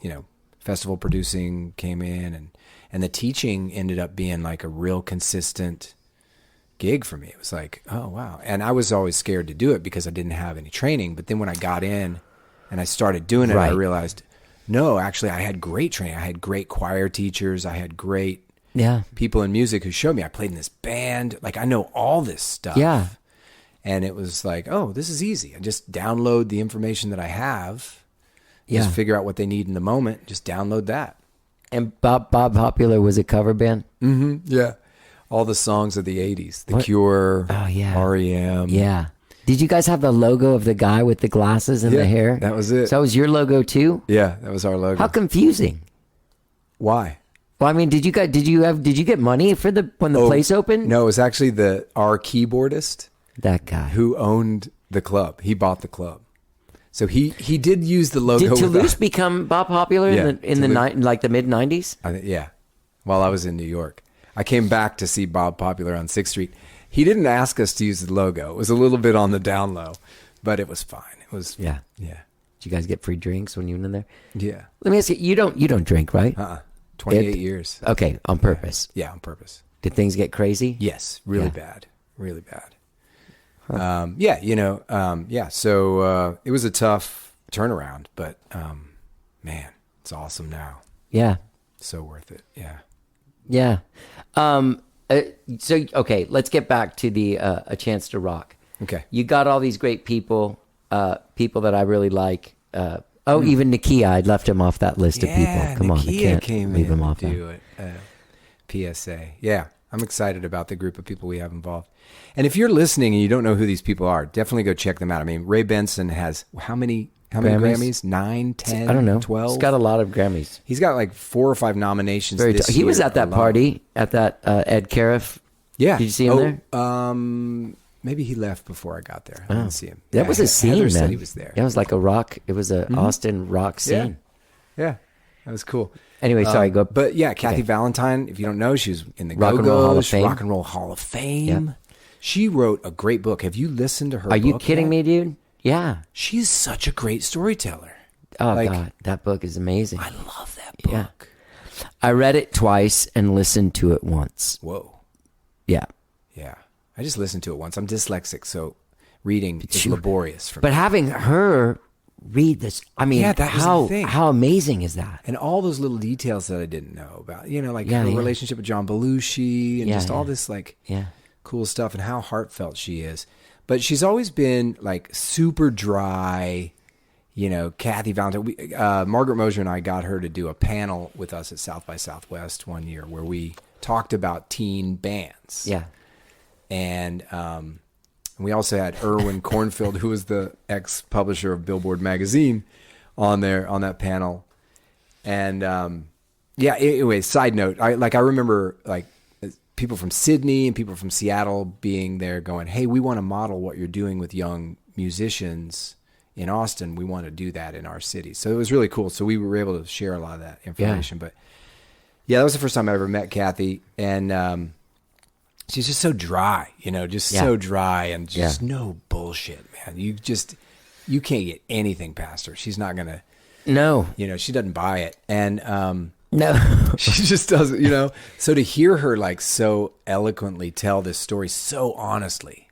festival producing came in, and the teaching ended up being like a real consistent gig for me. It was like, oh, wow. And I was always scared to do it because I didn't have any training. But then when I got in and I started doing it, I realized, no, actually I had great training. I had great choir teachers. I had great people in music who showed me. I played in this band. Like I know all this stuff. Yeah. And it was like, oh, this is easy. I just download the information that I have. Just figure out what they need in the moment. Just download that. And Bob Popular was a cover band? Mm-hmm. Yeah. All the songs of the 80s. The Cure, REM. Yeah. Did you guys have the logo of the guy with the glasses and the hair? That was it. So that was your logo too? Yeah, that was our logo. How confusing. Why? Well, I mean, did you get money for when the place opened? No, it was actually our keyboardist. That guy. Who owned the club. He bought the club. So he did use the logo. Did Toulouse become Bob Popular in the mid 90s? Yeah, while I was in New York, I came back to see Bob Popular on 6th Street. He didn't ask us to use the logo. It was a little bit on the down low, but it was fine. It was yeah. Did you guys get free drinks when you went in there? Yeah. Let me ask you. You don't drink, right? 28 years. Okay, on purpose. Yeah, on purpose. Did things get crazy? Yes, really bad, really bad. Huh. So it was a tough turnaround, but man, it's awesome now. Yeah. So worth it. Yeah. Yeah. So, okay, let's get back to the A Chance to Rock. Okay. You got all these great people that I really like. Even Nakia, I'd left him off that list of people. Come on, I can't leave him off that. PSA. Yeah. I'm excited about the group of people we have involved. And if you're listening and you don't know who these people are, definitely go check them out. I mean, Ray Benson has how many Grammys? 9, 10, I don't know. 12? He's got a lot of Grammys. He's got like 4 or 5 nominations this year. He was at that party, at that Ed Cariff. Yeah. Did you see him there? Maybe he left before I got there. I didn't see him. That was a scene, Heather man. said he was there. It was like a rock. It was a Austin rock scene. Yeah. That was cool. Anyway, sorry, go. But yeah, Kathy Valentine, if you don't know, she was in the Rock and Roll Hall of Fame. Rock and Roll Hall of Fame. Yep. She wrote a great book. Have you listened to her book? Are you kidding me, dude? Yeah. She's such a great storyteller. Oh, God. That book is amazing. I love that that book. Yeah. I read it twice and listened to it once. Whoa. Yeah. Yeah. I just listened to it once. I'm dyslexic, so reading is laborious for me. But having her read this, I mean, Yeah, that was the thing. how amazing is that? And all those little details that I didn't know about, like Yeah, her yeah. relationship with John Belushi and Yeah, just all yeah. this like Yeah. cool stuff and how heartfelt she is. But she's always been like super dry, Kathy Valentine. Margaret Mosier and I got her to do a panel with us at South by Southwest one year where we talked about teen bands. Yeah. And we also had Erwin Cornfield, who was the ex-publisher of Billboard magazine, on that panel. And anyway, side note, I remember like people from Sydney and people from Seattle being there going, hey, we want to model what you're doing with young musicians in Austin. We want to do that in our city. So it was really cool. So we were able to share a lot of that information. But yeah, that was the first time I ever met Kathy. And she's just so dry, so dry and just no bullshit, man. You can't get anything past her. She's not going to, No. she doesn't buy it. And No. she just doesn't, So to hear her like so eloquently tell this story so honestly,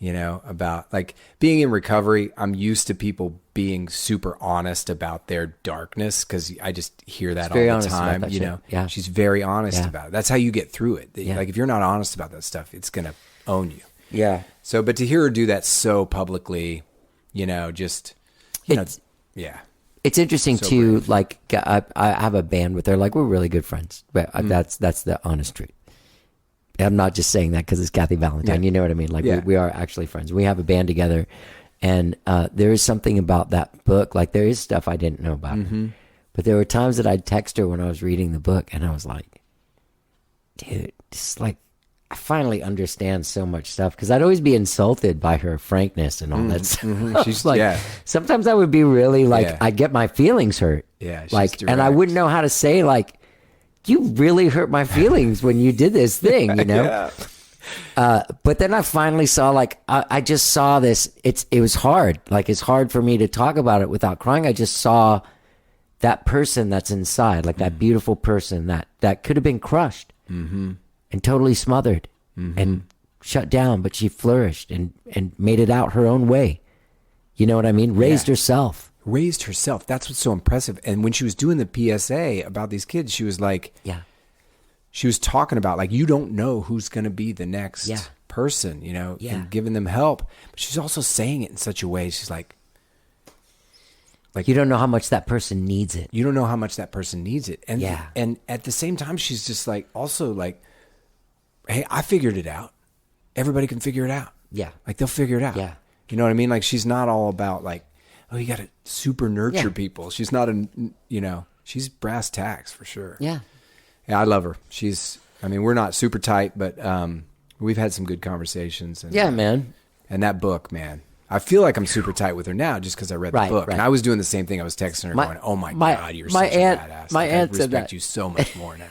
about like being in recovery, I'm used to people being super honest about their darkness because I just hear that all the time. Yeah. She's very honest Yeah. about it. That's how you get through it. Yeah. Like if you're not honest about that stuff, it's gonna own you. Yeah. So, but to hear her do that so publicly, yeah. It's interesting So too. brave. Like I have a band with her. Like we're really good friends. But that's the honest truth. I'm not just saying that because it's Kathy Valentine. Yeah. You know what I mean? Like Yeah. we are actually friends. We have a band together, and there is something about that book. Like there is stuff I didn't know about her. But there were times that I'd text her when I was reading the book, and I was like, "Dude, this is like." I finally understand so much stuff because I'd always be insulted by her frankness and all that stuff. She's like, sometimes I would be really like, Yeah. I'd get my feelings hurt. Yeah, she's like, and I direct. wouldn't know how to say like, you really hurt my feelings when you did this thing, Yeah. But then I finally saw like, I just saw this. It was hard. Like it's hard for me to talk about it without crying. I just saw that person that's inside, like that beautiful person that could have been crushed. And totally smothered and shut down, but she flourished and made it out her own way. You know what I mean? Raised herself. Raised herself. That's what's so impressive. And when she was doing the PSA about these kids, she was like, Yeah. she was talking about like, you don't know who's going to be the next Yeah. person, Yeah. and giving them help. But she's also saying it in such a way. She's like, You don't know how much that person needs it. you don't know how much that person needs it. And, Yeah. and at the same time, she's just like, also like, hey, I figured it out. Everybody can figure it out. Yeah. Like they'll figure it out. Yeah. You know what I mean? Like she's not all about like, oh, you got to super nurture Yeah. people. She's not she's brass tacks for sure. Yeah. Yeah, I love her. We're not super tight, but we've had some good conversations. And, Yeah, man. And that book, man, I feel like I'm super tight with her now just because I read the Right, book. right. And I was doing the same thing. I was texting her going, oh my God, you're my such aunt- a badass. my Like, aunt I said respect that. you so much more now.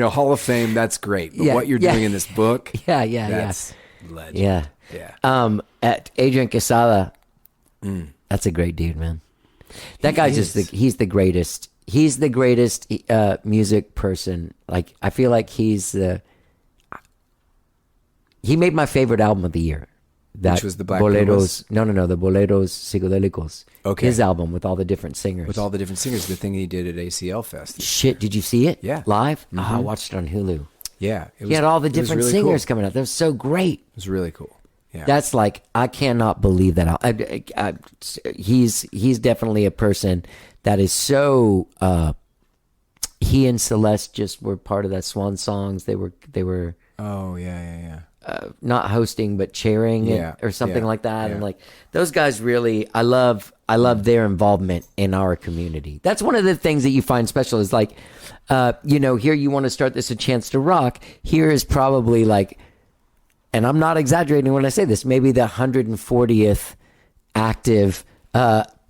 Hall of Fame, that's great. But Yeah, what you're yeah. doing in this book, Yeah. that's legend. Yeah. Yeah. At Adrian Quesada, that's a great dude, man. That guy's is. he's the greatest. He's the greatest music person. Like, I feel like he made my favorite album of the year. Which was the Black Boleros. No, the Boleros Psicodélicos. Okay. His album with all the different singers. With all the different singers, the thing he did at ACL Fest. Shit, did you see it? Yeah. Live? Oh, I watched it on Hulu. Yeah. He had all the it was different really singers cool. coming out. That was so great. It was really cool. Yeah. That's like, I cannot believe that. He's definitely a person that is so. He and Celeste just were part of that Swan Songs. They were Oh, yeah. not hosting but chairing Yeah, it or something yeah, like that. yeah. And like those guys really, I love their involvement in our community. That's one of the things that you find special is like, here you want to start this A Chance to Rock. Here is probably like, and I'm not exaggerating when I say this, maybe the 140th active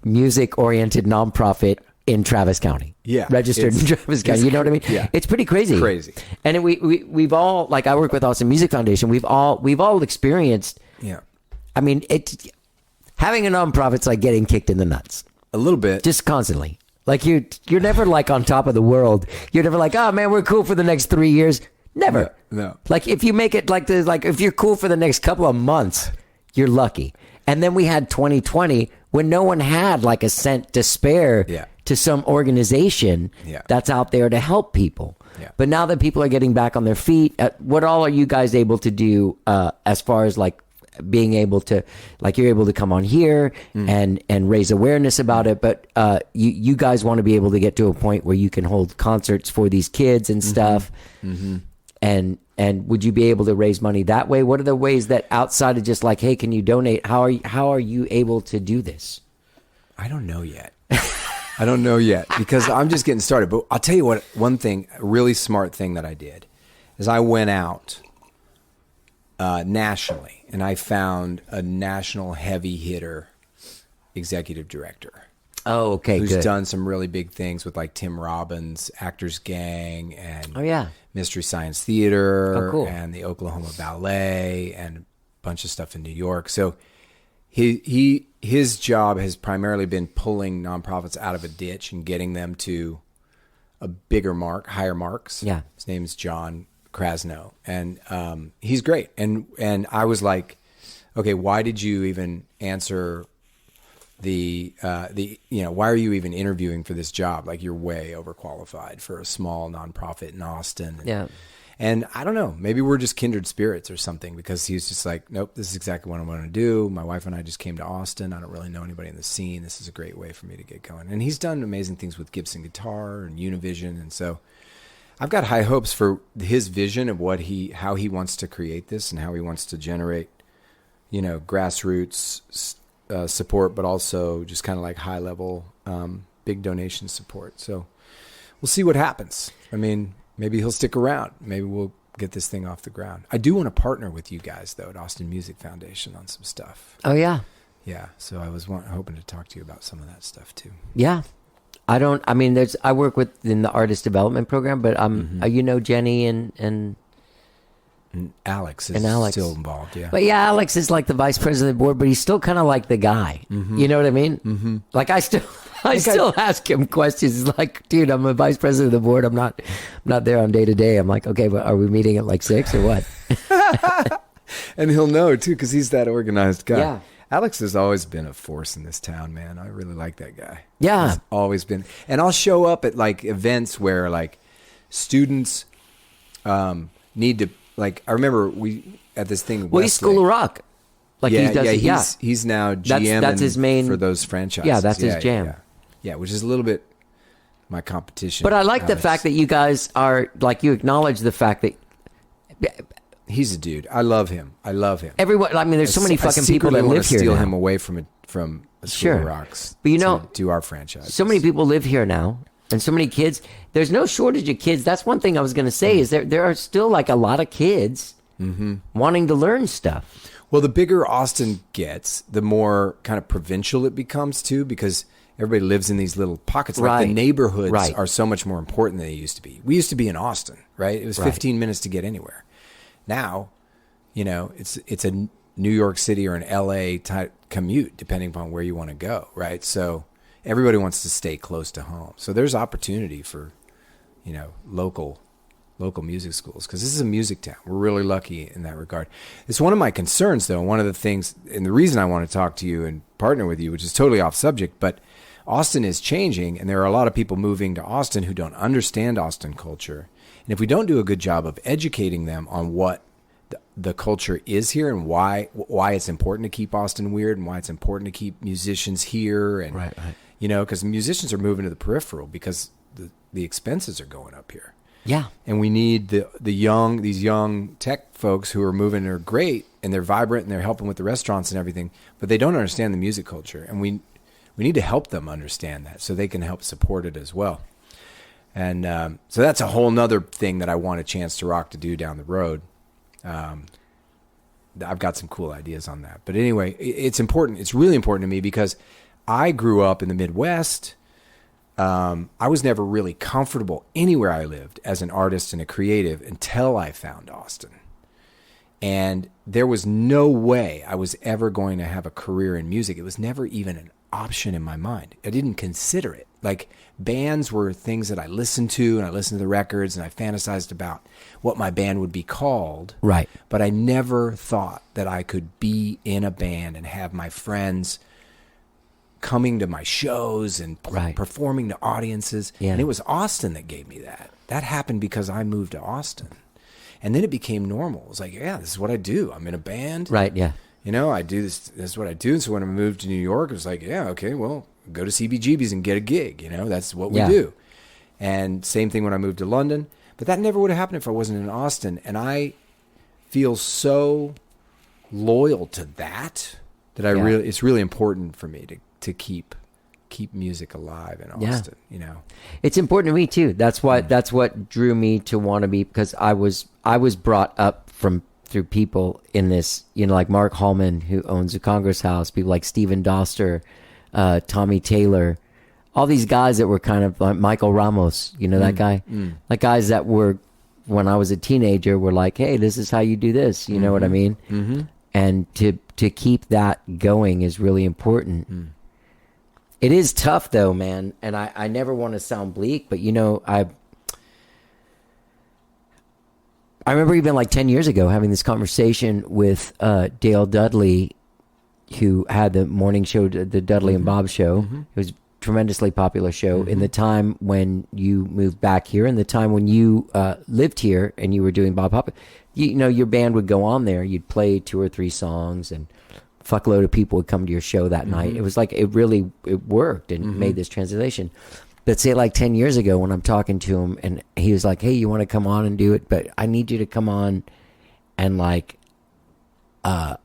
music-oriented nonprofit in Travis County. Yeah, Registered in Travis County. You know what I mean? Yeah. It's pretty crazy. Crazy. And we've all, like I work with Austin Music Foundation, we've all experienced, Yeah. I mean, having a nonprofit's like getting kicked in the nuts. A little bit. Just constantly. Like you're never like on top of the world. You're never like, oh man, we're cool for the next 3 years. Never. No. Like if you make it like this, like if you're cool for the next couple of months, you're lucky. And then we had 2020 when no one had like a cent to spare to some organization that's out there to help people. Yeah. But now that people are getting back on their feet, what all are you guys able to do as far as like being able to, like you're able to come on here and raise awareness about it, but you guys want to be able to get to a point where you can hold concerts for these kids and stuff. And would you be able to raise money that way? What are the ways that outside of just like, hey, can you donate? How are you able to do this? I don't know yet. I don't know yet because I'm just getting started. But I'll tell you what, one thing, a really smart thing that I did is I went out nationally and I found a national heavy hitter executive director. Oh, okay, who's good. done some really big things with like Tim Robbins, Actors Gang, and Mystery Science Theater, and the Oklahoma Ballet, and a bunch of stuff in New York. So his job has primarily been pulling nonprofits out of a ditch and getting them to a bigger mark, higher marks. Yeah, his name is John Krasno, and he's great. And I was like, okay, why did you even answer the why are you even interviewing for this job? Like you're way overqualified for a small nonprofit in Austin. And I don't know, maybe we're just kindred spirits or something, because he's just like, nope, this is exactly what I want to do. My wife and I just came to Austin. I don't really know anybody in the scene. This is a great way for me to get going. And he's done amazing things with Gibson Guitar and Univision. And so I've got high hopes for his vision of how he wants to create this and how he wants to generate, grassroots support, but also just kind of like high level, big donation support. So we'll see what happens. I mean, maybe he'll stick around. Maybe we'll get this thing off the ground. I do want to partner with you guys though at Austin Music Foundation on some stuff. Oh yeah. Yeah. So I was hoping to talk to you about some of that stuff too. Yeah. I work in the artist development program, but Jenny and Alex is still involved, yeah. But yeah, Alex is like the vice president of the board, but he's still kind of like the guy. You know what I mean? Mm-hmm. Like I still ask him questions. He's like, dude, I'm a vice president of the board. I'm not there on day to day. I'm like, okay, but are we meeting at like 6 or what? And he'll know too, because he's that organized guy. Yeah. Alex has always been a force in this town, man. I really like that guy. Yeah. He's always been. And I'll show up at like events where like students need to, like, I remember we at this thing. Well, he's School of Rock. Like he's now GM. That's his main for those franchises. Yeah, that's his jam. Yeah, which is a little bit my competition. But I like the fact that you guys are like, you acknowledge the fact that he's a dude. I love him. Everyone. I mean, there's so many fucking people that live here. Steal now. him away from School of Rocks. But to do our franchise. So many people live here now. And so many kids, there's no shortage of kids. That's one thing I was going to say is there are still like a lot of kids wanting to learn stuff. Well, the bigger Austin gets, the more kind of provincial it becomes too, because everybody lives in these little pockets. Like the neighborhoods are so much more important than they used to be. We used to be in Austin, right? It was 15 minutes to get anywhere. Now, it's a New York City or an LA type commute, depending upon where you want to go, right? So everybody wants to stay close to home. So there's opportunity for, local music schools, because this is a music town. We're really lucky in that regard. It's one of my concerns, though. One of the things, and the reason I want to talk to you and partner with you, which is totally off subject, but Austin is changing, and there are a lot of people moving to Austin who don't understand Austin culture. And if we don't do a good job of educating them on what the culture is here and why it's important to keep Austin weird and why it's important to keep musicians here, and because musicians are moving to the peripheral because the expenses are going up here. Yeah, and we need these young tech folks who are moving. Are great and they're vibrant and they're helping with the restaurants and everything, but they don't understand the music culture, and we need to help them understand that so they can help support it as well. And so that's a whole nother thing that I want a Chance to Rock to do down the road. I've got some cool ideas on that. But anyway, it's important. It's really important to me because I grew up in the Midwest. I was never really comfortable anywhere I lived as an artist and a creative until I found Austin. And there was no way I was ever going to have a career in music. It was never even option in my mind. I didn't consider it. Like, bands were things that I listened to, and I listened to the records, and I fantasized about what my band would be called. Right. But I never thought that I could be in a band and have my friends coming to my shows and Right. performing to audiences. Yeah. And it was Austin that gave me that. That happened because I moved to Austin. And then it became normal. It was like, yeah, this is what I do. I'm in a band. Right. Yeah. You know, I do this. This is what I do. And so when I moved to New York, it was like, yeah, okay, well, go to CBGB's and get a gig. You know, that's what we Yeah. do. And same thing when I moved to London. But that never would have happened if I wasn't in Austin. And I feel so loyal to that I Yeah. really, it's really important for me to keep music alive in Yeah. Austin. You know, It's important to me too. That's what drew me to want to be, because I was brought up through people in this, like Mark Hallman, who owns the Congress House, people like Stephen Doster, Tommy Taylor, all these guys that were kind of like Michael Ramos, that guy, like guys that were, when I was a teenager, were like, hey, this is how you do this. You know what I mean? Mm-hmm. And to keep that going is really important. It is tough though, man. And I never want to sound bleak, but I remember even like 10 years ago having this conversation with Dale Dudley, who had the morning show, the Dudley and Bob show. It was a tremendously popular show in the time when you moved back here, and the time when you lived here and you were doing Bob Pop. Your band would go on there. You'd play 2 or 3 songs, and a fuckload of people would come to your show that night. It was like it worked and made this translation. But say like 10 years ago when I'm talking to him and he was like, hey, you want to come on and do it? But I need you to come on and like, I'll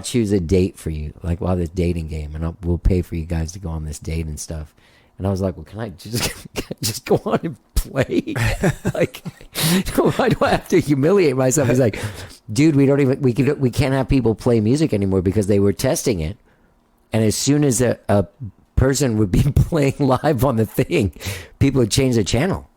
choose a date for you. Like, we'll have this dating game and we'll pay for you guys to go on this date and stuff. And I was like, well, can I just go on and play? Like, why do I have to humiliate myself? He's like, dude, we can't have people play music anymore because they were testing it. And as soon as a person would be playing live on the thing, people would change the channel.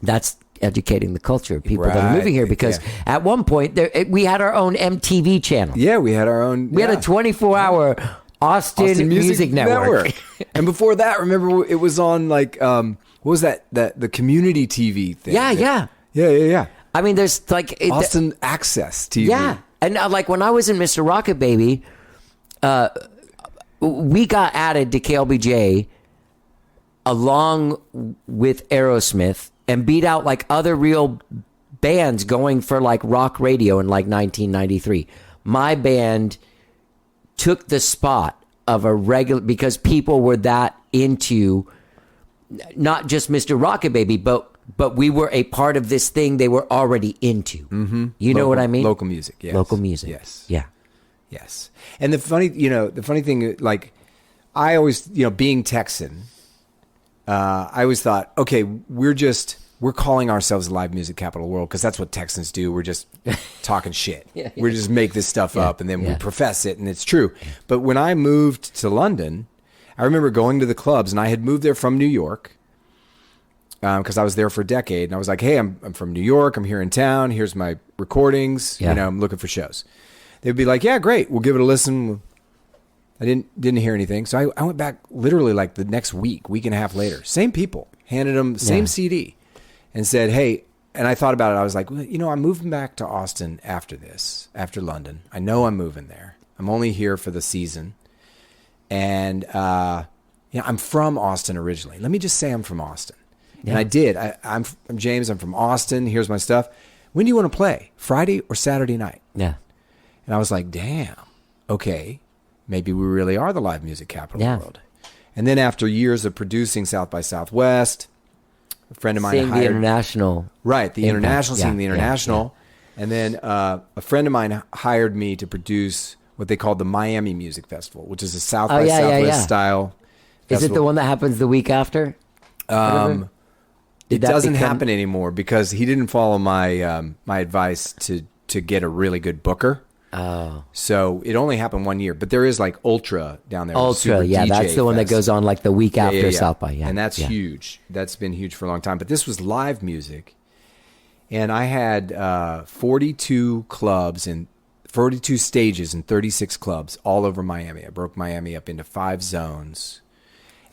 That's educating the culture of people that are moving here, because at one point we had our own MTV channel. Yeah, we had our own. We had a 24-hour Austin Music Network. And before that, remember, it was on like, what was that the community TV thing? Yeah. I mean, there's like Austin Access TV. Yeah. And like when I was in Mr. Rocket Baby, we got added to KLBJ along with Aerosmith and beat out like other real bands going for like rock radio in like 1993. My band took the spot of a regular, because people were that into not just Mr. Rocket Baby, but we were a part of this thing they were already into. Mm-hmm. You know what I mean? Local music. Yes. Local music. Yes. Yeah. Yes. And the funny thing, like, I always, being Texan, I always thought, okay, we're calling ourselves the live music capital of the world because that's what Texans do. We're just talking shit. We just make this stuff up and then we profess it, and it's true. But when I moved to London, I remember going to the clubs, and I had moved there from New York because I was there for a decade. And I was like, hey, I'm from New York. I'm here in town. Here's my recordings. Yeah. I'm looking for shows. They'd be like, yeah, great. We'll give it a listen. I didn't hear anything. So I went back literally like the next week and a half later. Same people. Handed them the same CD and said, hey, and I thought about it. I was like, well, I'm moving back to Austin after London. I know I'm moving there. I'm only here for the season. And, I'm from Austin originally. Let me just say I'm from Austin. Yeah. And I did. I'm James. I'm from Austin. Here's my stuff. When do you want to play? Friday or Saturday night? Yeah. And I was like, damn, okay, maybe we really are the live music capital of the world. And then after years of producing South by Southwest, a friend of mine seeing hired... the international. Right, the impact. international, seeing the Yeah. international. And then a friend of mine hired me to produce what they called the Miami Music Festival, which is a South by Southwest style festival. Is it the one that happens the week after? It doesn't happen anymore because he didn't follow my my advice to get a really good booker. Oh. So it only happened 1 year, but there is like Ultra down there. Ultra, yeah, DJ that's the one that Fest. goes on like the week after South by, And that's huge. That's been huge for a long time. But this was live music, and I had 42 clubs in 42 stages and 36 clubs all over Miami. I broke Miami up into 5 zones.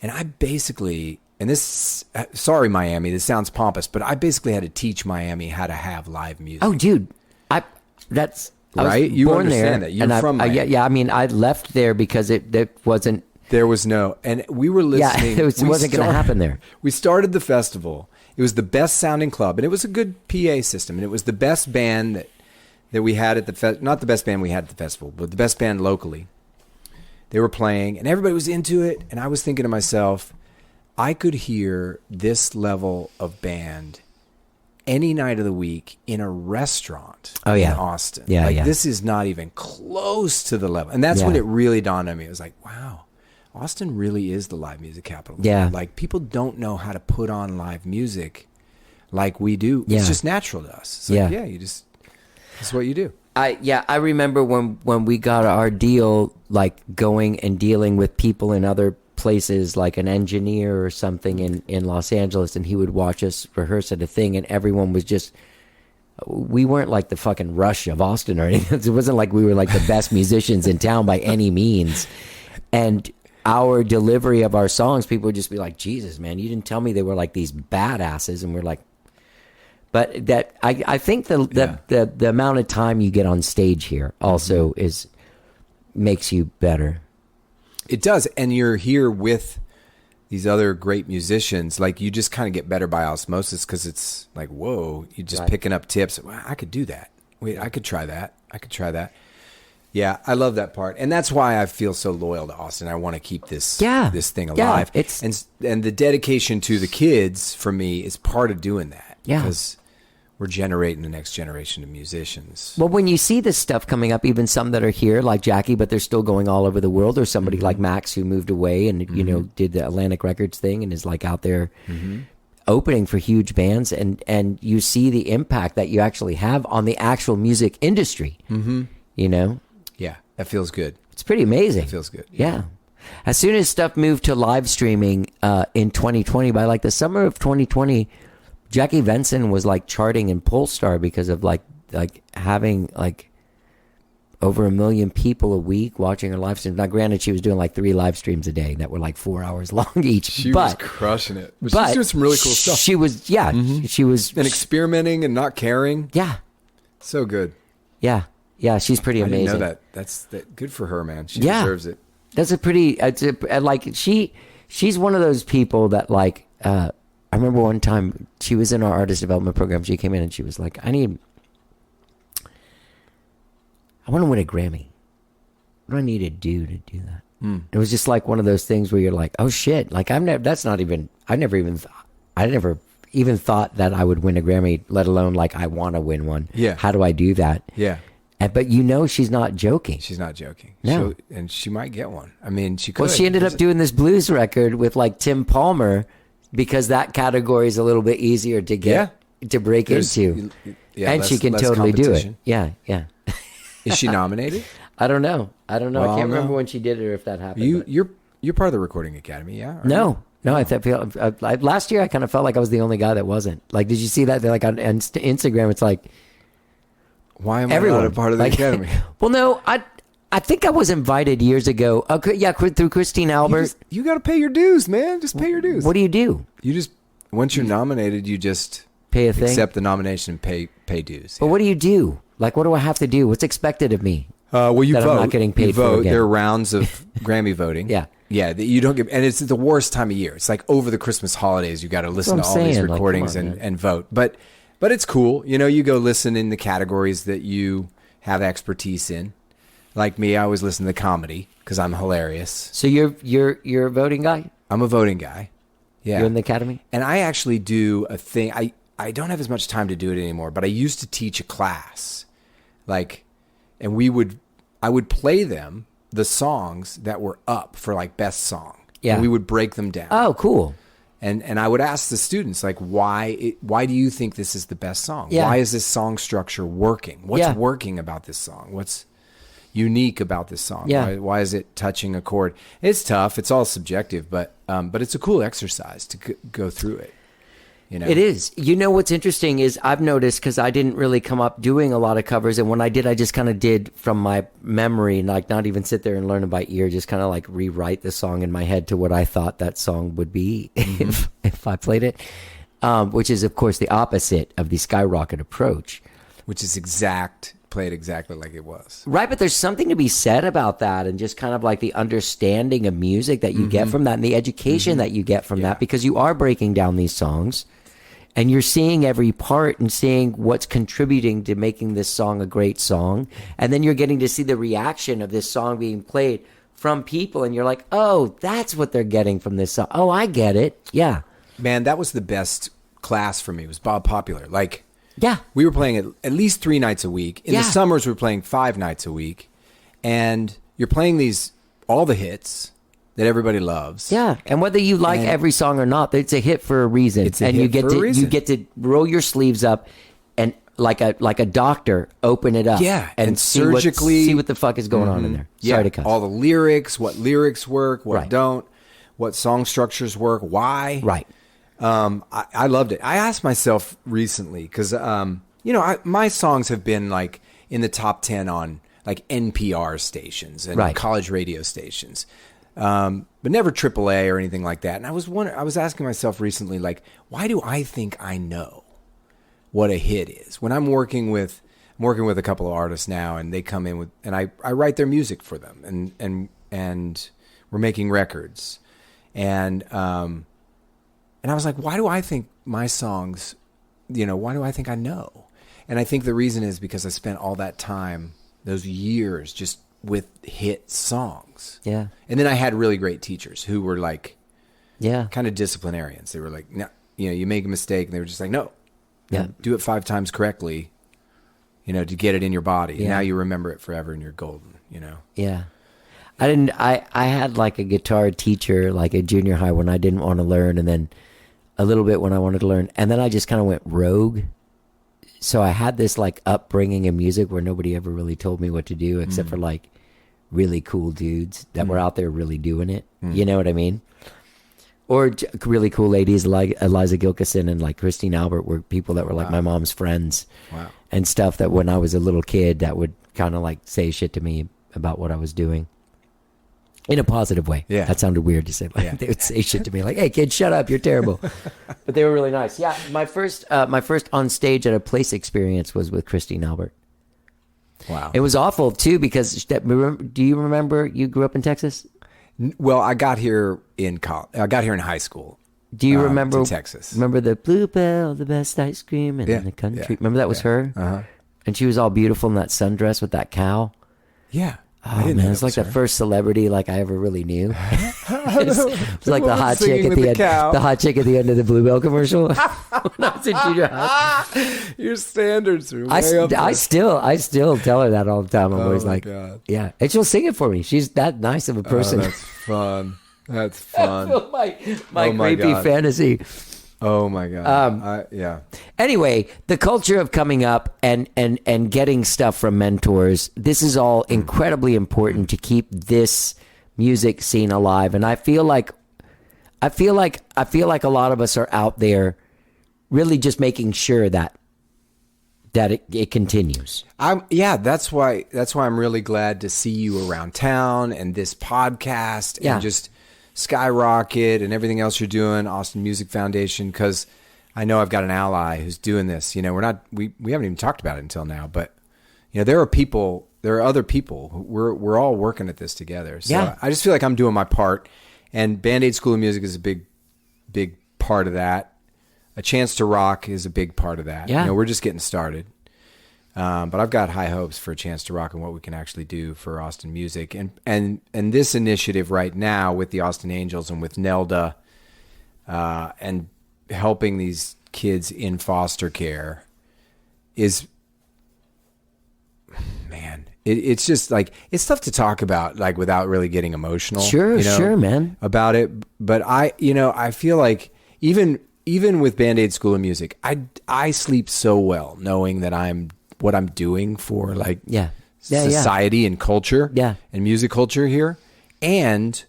And I basically, and this, sorry, Miami, this sounds pompous, but I basically had to teach Miami how to have live music. Oh, dude, I was right? You born understand there, that. You're from Miami. yeah. I mean, I left there because it wasn't. There was no, and we were listening. Yeah, it wasn't going to happen there. We started the festival. It was the best sounding club, and it was a good PA system, and it was the best band that we had at the not the best band we had at the festival, but the best band locally. They were playing, and everybody was into it, and I was thinking to myself, I could hear this level of band any night of the week in a restaurant in Austin. Yeah, like yeah. this is not even close to the level. And that's when it really dawned on me. It was like, wow, Austin really is the live music capital. Yeah. Like people don't know how to put on live music like we do. Yeah. It's just natural to us. It's like, it's what you do. I remember when we got our deal, like going and dealing with people in other places, like an engineer or something in Los Angeles, and he would watch us rehearse at a thing, and everyone was just, we weren't like the fucking Rush of Austin or anything. It wasn't like we were like the best musicians in town by any means. And our delivery of our songs, people would just be like, Jesus, man, you didn't tell me they were like these badasses. And we're like, but that I think the amount of time you get on stage here also makes you better. It does. And you're here with these other great musicians. Like you just kind of get better by osmosis because it's like, whoa, you're just picking up tips. Well, I could do that. Wait, I could try that. I could try that. Yeah, I love that part. And that's why I feel so loyal to Austin. I want to keep this thing alive. Yeah, and the dedication to the kids for me is part of doing that. Yeah. Because we're generating the next generation of musicians. Well, when you see this stuff coming up, even some that are here, like Jackie, but they're still going all over the world, or somebody like Max who moved away and did the Atlantic Records thing and is like out there opening for huge bands, and you see the impact that you actually have on the actual music industry. You know, yeah, that feels good. It's pretty amazing. It feels good. Yeah. As soon as stuff moved to live streaming in 2020, by like the summer of 2020. Jackie Venson was like charting in Polestar because of like having like over 1 million people a week watching her live streams. Now, granted, she was doing like 3 live streams a day that were like 4 hours long each. She was crushing it. But she's doing some really cool stuff. She was, she was. And experimenting and not caring. Yeah. So good. Yeah. Yeah, she's pretty amazing. I didn't know that. That's good for her, man. She deserves it. That's a pretty, like she's one of those people that like, I remember one time she was in our artist development program. She came in and she was like, I want to win a Grammy. What do I need to do that? It was just like one of those things where you're like, oh shit. Like I never even thought that I would win a Grammy, let alone like I want to win one. Yeah. How do I do that? Yeah. But she's not joking. She's not joking. No. And she might get one. I mean, she could. Well, she ended up doing this blues record with like Tim Palmer, because that category is a little bit easier to get to break into, and she can totally do it. Yeah. Is she nominated? I don't know. Well, I can't remember when she did it or if that happened. You're part of the Recording Academy, yeah? No. I last year I kind of felt like I was the only guy that wasn't. Like, did you see that? They're like on Instagram, it's like, why am everyone, I not a part of the Academy? Well, no, I think I was invited years ago. Through Christine Albert. You got to pay your dues, man. Just pay your dues. What do you do? You just, once you're nominated, you just pay a thing, accept the nomination, and pay dues. But what do you do? Like, what do I have to do? What's expected of me? Well, you vote. I'm not getting paid you vote. For again. There are rounds of Grammy voting. Yeah. You don't get, and it's the worst time of year. It's like over the Christmas holidays, you got to listen to all these recordings and vote. But it's cool. You go listen in the categories that you have expertise in. Like me, I always listen to comedy because I'm hilarious. So you're a voting guy? I'm a voting guy. Yeah. You're in the Academy? And I actually do a thing. I don't have as much time to do it anymore, but I used to teach a class. And I would play them the songs that were up for like best song. Yeah. And we would break them down. Oh, cool. And I would ask the students, like, why do you think this is the best song? Yeah. Why is this song structure working? What's working about this song? What's unique about this song? Yeah. Why is it touching a chord? It's tough. It's all subjective, but it's a cool exercise to go through it. You know? It is. You know what's interesting is I've noticed, because I didn't really come up doing a lot of covers, and when I did, I just kind of did from my memory, and like not even sit there and learn it by ear, just kind of like rewrite the song in my head to what I thought that song would be if I played it, which is of course the opposite of the skyrocket approach. Which is played exactly like it was. Right, but there's something to be said about that, and just kind of like the understanding of music that you get from that, and the education that you get from that, because you are breaking down these songs and you're seeing every part and seeing what's contributing to making this song a great song, and then you're getting to see the reaction of this song being played from people, and you're like, oh, that's what they're getting from this song. Oh, I get it. Yeah. Man, that was the best class for me, was Bob Popular. Like, Yeah. we were playing at least 3 nights a week. In the summers, we were playing 5 nights a week. And you're playing all the hits that everybody loves. Yeah, and whether you like every song or not, it's a hit for a reason. It's a hit for a reason. You get to roll your sleeves up and like a doctor, open it up. Yeah, and surgically see what the fuck is going on in there. Yeah, Sorry to cuss. all the lyrics, what lyrics work, what Right. don't, what song structures work, why. Right. I loved it. I asked myself recently, because my songs have been like in the top 10 on like NPR stations and Right. college radio stations, but never AAA or anything like that. And I was asking myself recently, like, why do I think I know what a hit is? When I'm working with a couple of artists now, and they come in and I write their music for them, and we're making records, and I was like, why do I think my songs, why do I think I know? And I think the reason is because I spent all that time, those years, just with hit songs. Yeah. And then I had really great teachers who were like, Yeah. kind of disciplinarians. They were like, no, you make a mistake, and they were just like, no, Yeah. do it 5 times correctly, to get it in your body. And Yeah. now you remember it forever, and you're golden, Yeah. I had like a guitar teacher, like a junior high, when I didn't want to learn, and then a little bit when I wanted to learn. And then I just kind of went rogue. So I had this like upbringing in music where nobody ever really told me what to do, except for like really cool dudes that were out there really doing it. You know what I mean? Or really cool ladies like Eliza Gilkison and like Christine Albert were people that were like my mom's friends. Wow. And stuff that when I was a little kid that would kind of like say shit to me about what I was doing. In a positive way. Yeah. That sounded weird to say. Like, they would say shit to me like, hey, kid, shut up. You're terrible. But they were really nice. Yeah. My first on stage at a place experience was with Christine Albert. Wow. It was awful, too, because do you remember you grew up in Texas? Well, I got here in high school. Do you remember to Texas? Remember the Bluebell, the best ice cream in the country? Yeah. Remember that was her? Uh-huh. And she was all beautiful in that sundress with that cow. Yeah. Oh man, it's like the first celebrity like I ever really knew. It was like the hot chick at the end, the hot chick at the end of the Bluebell commercial. When I was in junior high. Your standards are way up there. I still tell her that all the time. I'm always like, God. yeah, and she'll sing it for me. She's that nice of a person. Oh, that's fun. That's fun. my creepy fantasy. Oh my God. Yeah. Anyway, the culture of coming up and getting stuff from mentors, this is all incredibly important to keep this music scene alive. And I feel like a lot of us are out there really just making sure that it continues. That's why I'm really glad to see you around town, and this podcast, and just Skyrocket and everything else you're doing, Austin Music Foundation, because I know I've got an ally who's doing this. We haven't even talked about it until now, but there are other people. We're all working at this together. So I just feel like I'm doing my part, and Band-Aid School of Music is a big part of that. A Chance to Rock is a big part of that. Yeah. We're just getting started. But I've got high hopes for A Chance to Rock and what we can actually do for Austin music. And this initiative right now with the Austin Angels and with Nelda, and helping these kids in foster care is, man, it's just like, it's tough to talk about, like, without really getting emotional. Sure, man. About it. But I feel like even with Band-Aid School of Music, I sleep so well knowing that what I'm doing for society and culture and music culture here. And,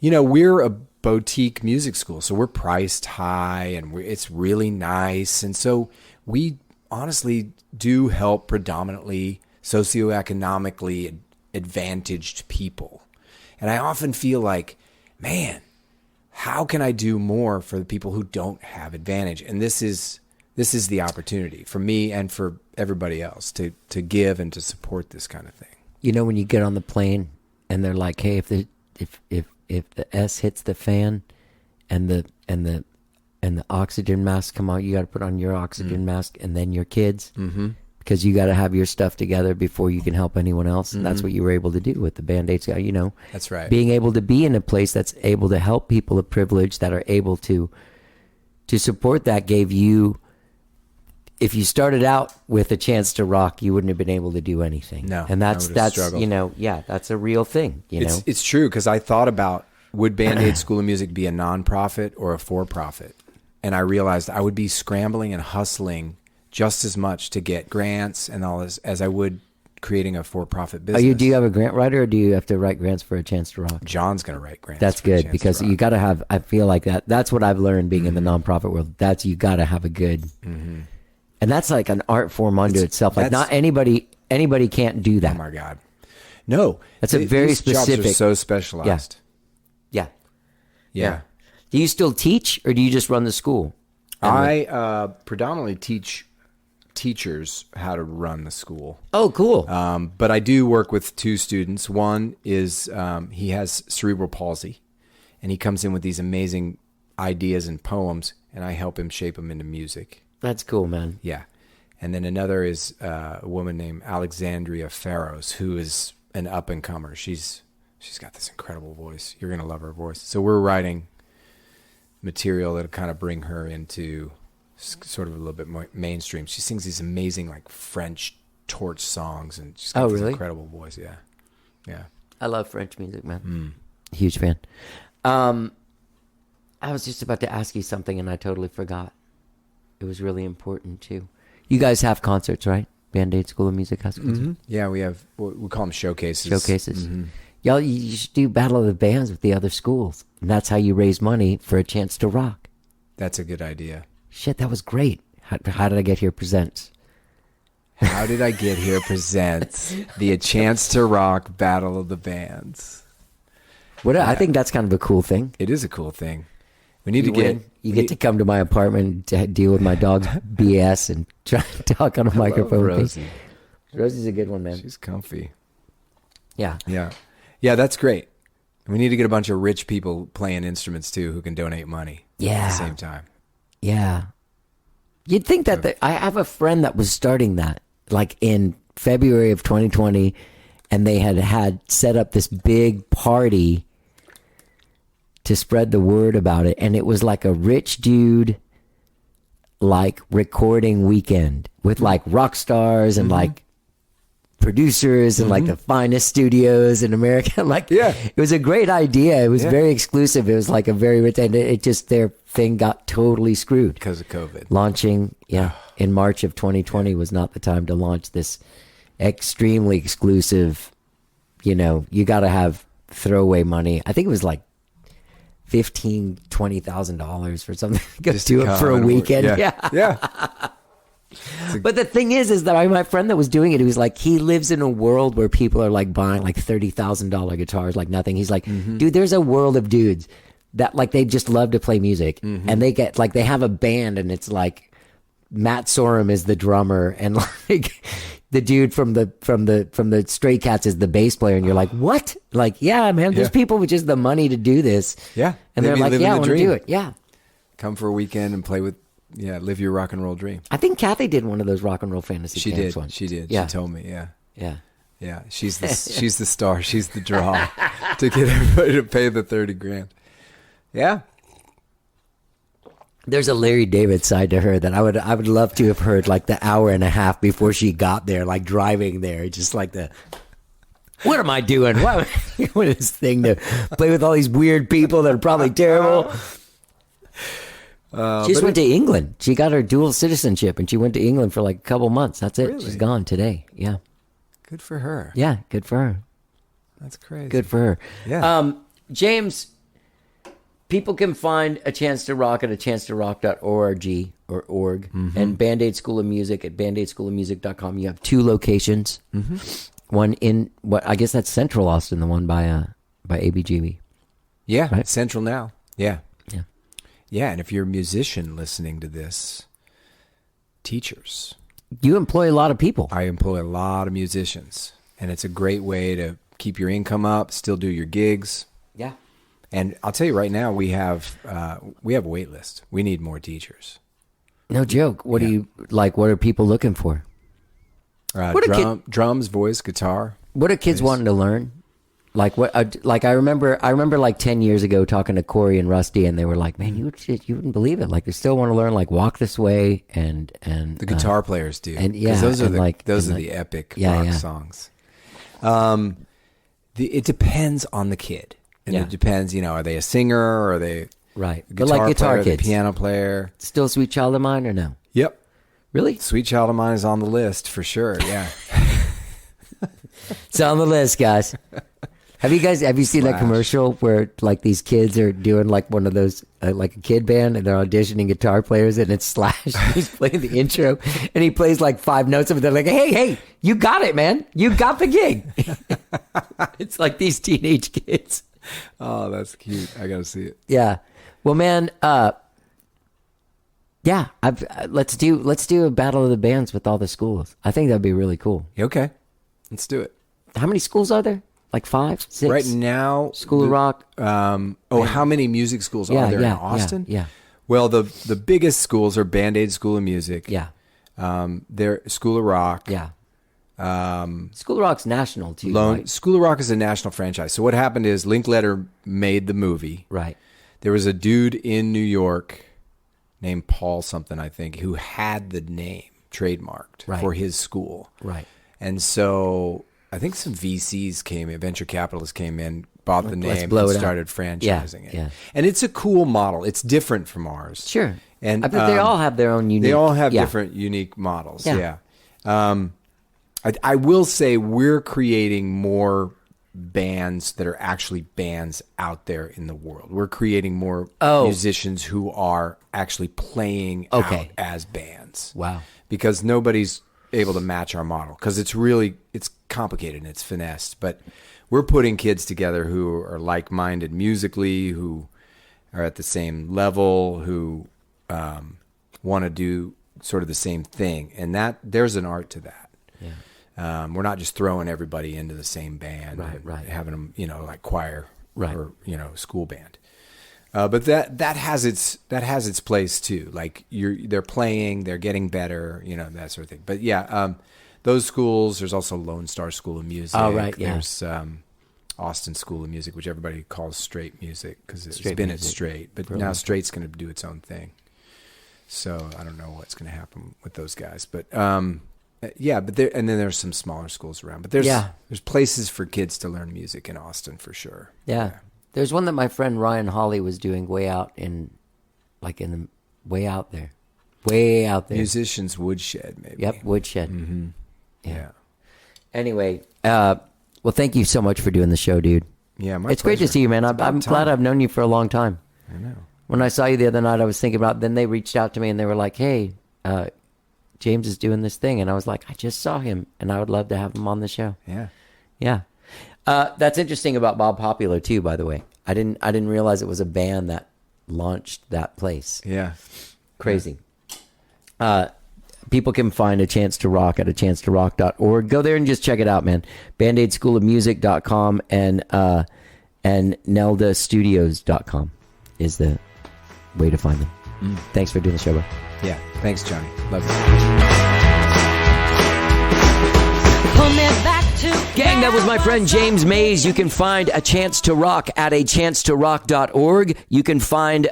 we're a boutique music school. So we're priced high and it's really nice. And so we honestly do help predominantly socioeconomically advantaged people. And I often feel like, man, how can I do more for the people who don't have advantage? And this is the opportunity for me and for everybody else to give and to support this kind of thing. You know, when you get on the plane and they're like, "Hey, if the S hits the fan and the oxygen mask come out, you got to put on your oxygen mask and then your kids, because you got to have your stuff together before you can help anyone else." And that's what you were able to do with the Band-Aids guy. You know, That's right. Being able to be in a place that's able to help people of privilege that are able to support that gave you. If you started out with a chance to rock, you wouldn't have been able to do anything. No, and I that's would have struggled. you know, yeah, that's a real thing. You know, It's true, because I thought about, would Band-Aid School of Music be a nonprofit or a for-profit? And I realized I would be scrambling and hustling just as much to get grants and all this as I would creating a for-profit business. do you have a grant writer, or do you have to write grants for a chance to rock? John's going to write grants. That's for a good, Chance because to Rock. you got to have. I feel like that's what I've learned being in the nonprofit world. That's you got to have a good, and that's like an art form unto itself. Like not anybody can't do that. Oh my God. No. That's a very these jobs specific- are so specialized. Yeah. Yeah. Do you still teach, or do you just run the school? I predominantly teach teachers how to run the school. Oh, cool. But I do work with two students. One is he has cerebral palsy, and he comes in with these amazing ideas and poems, and I help him shape them into music. That's cool, man. Yeah. And then another is a woman named Alexandria Farrows, who is an up-and-comer. She's got this incredible voice. You're going to love her voice. So we're writing material that'll kind of bring her into sort of a little bit more mainstream. She sings these amazing, like, French torch songs, and she's got this really? incredible voice. Yeah. Yeah. I love French music, man. Huge fan. I was just about to ask you something, and I totally forgot. It was really important, too. You guys have concerts, right? Band-Aid School of Music has concerts? Yeah, we call them showcases. Showcases. Y'all, you should do Battle of the Bands with the other schools. And that's how you raise money for a chance to rock. That's a good idea. Shit, that was great. How did I Get Here presents? How Did I Get Here presents the A Chance to Rock Battle of the Bands. I think that's kind of a cool thing. It is a cool thing. We need You to get... win. You get to come to my apartment and deal with my dog's BS and try to talk on a microphone. Rosie. Rosie's a good one, man. She's comfy. Yeah. Yeah. Yeah, that's great. We need to get a bunch of rich people playing instruments, too, who can donate money at Yeah. the same time. Yeah. You'd think that I have a friend that was starting that, like in February of 2020, and they had set up this big party to spread the word about it. And it was like a rich dude, like, recording weekend with like rock stars and like producers and like the finest studios in America. Like, Yeah. it was a great idea. It was very exclusive. It was like a very rich, and it just, their thing got totally screwed. Because of COVID. Launching, in March of 2020 was not the time to launch this extremely exclusive, you got to have throwaway money. I think it was like $15,000-$20,000 for something. Go Just do to it for a come and- weekend. Yeah. Yeah. But the thing is that my friend that was doing it, he was like, he lives in a world where people are like buying like $30,000 guitars like nothing. He's like, dude, there's a world of dudes that like they just love to play music, and they get like they have a band, and it's like Matt Sorum is the drummer, and like the dude from the Stray Cats is the bass player, and you're like, what? Like, yeah, man, there's people with just the money to do this. Yeah. And They they're be like, living yeah, I the want to dream. do it. Yeah. Come for a weekend and live your rock and roll dream. I think Kathy did one of those rock and roll fantasy She camps did. once. She did. Yeah. She told me. Yeah. Yeah. Yeah. She's the star. She's the draw to get everybody to pay the $30,000. Yeah. There's a Larry David side to her that I would love to have heard like the hour and a half before she got there, like driving there, just like what am I doing? What is this thing to play with all these weird people that are probably terrible? She just went to England. She got her dual citizenship, and she went to England for like a couple months. That's it. Really? She's gone today. Yeah. Good for her. Yeah. Good for her. That's crazy. Good for her. Yeah. James, People can find A Chance to Rock at achancetorock.org or org, and Band-Aid School of Music at bandaidSchoolofMusic.com. You have 2 locations. One in I guess that's Central Austin, the one by ABGB. Yeah, Right? Central now. Yeah. Yeah. Yeah, and if you're a musician listening to this, teachers. You employ a lot of people. I employ a lot of musicians, and it's a great way to keep your income up, still do your gigs. Yeah. And I'll tell you right now, we have a wait list. We need more teachers. No joke. What do you like? What are people looking for? Drums, voice, guitar. What are kids wanting to learn? Like what? Like I remember like 10 years ago talking to Corey and Rusty, and they were like, "Man, you wouldn't believe it. Like they still want to learn like Walk This Way and the guitar players do, and 'cause those are and the epic rock songs. It depends on the kid, and it depends. Are they a singer or are they right? a But like guitar player, kids, the piano player? Still Sweet Child of Mine or no? Yep. Really? Sweet Child of Mine is on the list for sure. Yeah. It's on the list, guys. Have you seen that commercial where like these kids are doing like one of those like a kid band and they're auditioning guitar players and it's Slash. He's playing the intro and he plays like 5 notes of it. They're like, hey, you got it, man. You got the gig. It's like these teenage kids. Oh, that's cute. I got to see it. Yeah. Well, man, yeah, let's do a battle of the bands with all the schools. I think that'd be really cool. Okay. Let's do it. How many schools are there? Like 5, 6? Right now, School of Rock. How many music schools are there in Austin? Yeah. Well, the biggest schools are Band-Aid School of Music. Yeah. They're School of Rock. Yeah. School of Rock's national too. Right? School of Rock is a national franchise. So what happened is Linkletter made the movie. Right. There was a dude in New York named Paul something, I think, who had the name trademarked for his school. Right. And so I think some VCs came in, venture capitalists came in, bought the name, blow and it started franchising it. Yeah. And it's a cool model. It's different from ours. Sure. And I bet they all have their own unique. They all have different unique models. Yeah. I will say we're creating more bands that are actually bands out there in the world. We're creating more musicians who are actually playing out as bands. Wow. Because nobody's able to match our model because it's complicated and it's finessed. But we're putting kids together who are like-minded musically, who are at the same level, who want to do sort of the same thing. And there's an art to that. Yeah. We're not just throwing everybody into the same band, and having them, like choir or school band. But that has its place too. Like they're playing, they're getting better, that sort of thing. But those schools. There's also Lone Star School of Music. Oh, right, yeah. There's Austin School of Music, which everybody calls straight music because it's been at Straight. But now Straight's going to do its own thing. So I don't know what's going to happen with those guys, but. But then there's some smaller schools around. But there's places for kids to learn music in Austin for sure. Yeah. There's one that my friend Ryan Hawley was doing way out there. Musicians Woodshed, maybe. Yep, Woodshed. Mm-hmm. Yeah. Anyway, well, thank you so much for doing the show, dude. Yeah, it's great to see you, man. I'm glad I've known you for a long time. I know. When I saw you the other night, I was thinking about. Then they reached out to me and they were like, "Hey, James is doing this thing," and I was like, "I just saw him, and I would love to have him on the show." Yeah. That's interesting about Bob Popular too. By the way, I didn't realize it was a band that launched that place. Yeah, crazy. People can find A Chance to Rock at achancetorock.org. Go there and just check it out, man. BandAidSchoolofMusic.com and NeldaStudios.com is the way to find them. Thanks for doing the show, bro. Yeah. Thanks, Johnny. Love you. Gang, that was my friend James Mays. You can find A Chance to Rock at achancetorock.org. You can find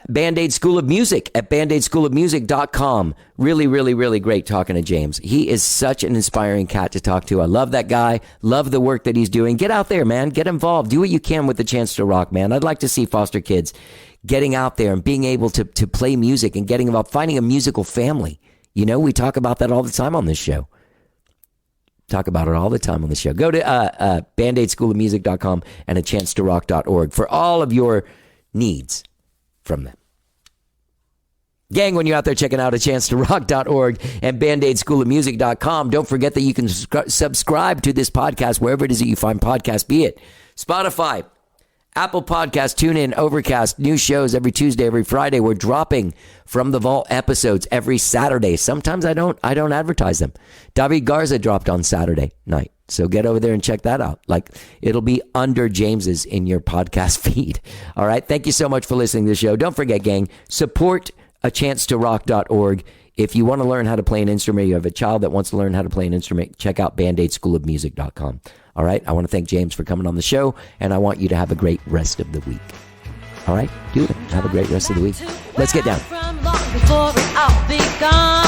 Band-Aid School of Music at bandaidschoolofmusic.com. Really, really, really great talking to James. He is such an inspiring cat to talk to. I love that guy. Love the work that he's doing. Get out there, man. Get involved. Do what you can with A Chance to Rock, man. I'd like to see foster kids getting out there and being able to play music and getting involved, finding a musical family. We talk about that all the time on this show. Talk about it all the time on the show. Go to bandaidschoolofmusic.com and achancetorock.org for all of your needs from them. Gang, when you're out there checking out achancetorock.org and bandaidschoolofmusic.com, don't forget that you can subscribe to this podcast wherever it is that you find podcasts, be it Spotify, Apple Podcasts, TuneIn, Overcast, new shows every Tuesday, every Friday. We're dropping From the Vault episodes every Saturday. Sometimes I don't advertise them. David Garza dropped on Saturday night. So get over there and check that out. Like, it'll be under James's in your podcast feed. All right. Thank you so much for listening to the show. Don't forget, gang, support achancetorock.org. If you want to learn how to play an instrument, you have a child that wants to learn how to play an instrument, check out bandaidschoolofmusic.com. All right. I want to thank James for coming on the show, and I want you to have a great rest of the week. All right. Do it. Have a great rest of the week. Let's get down. From long before it all begun.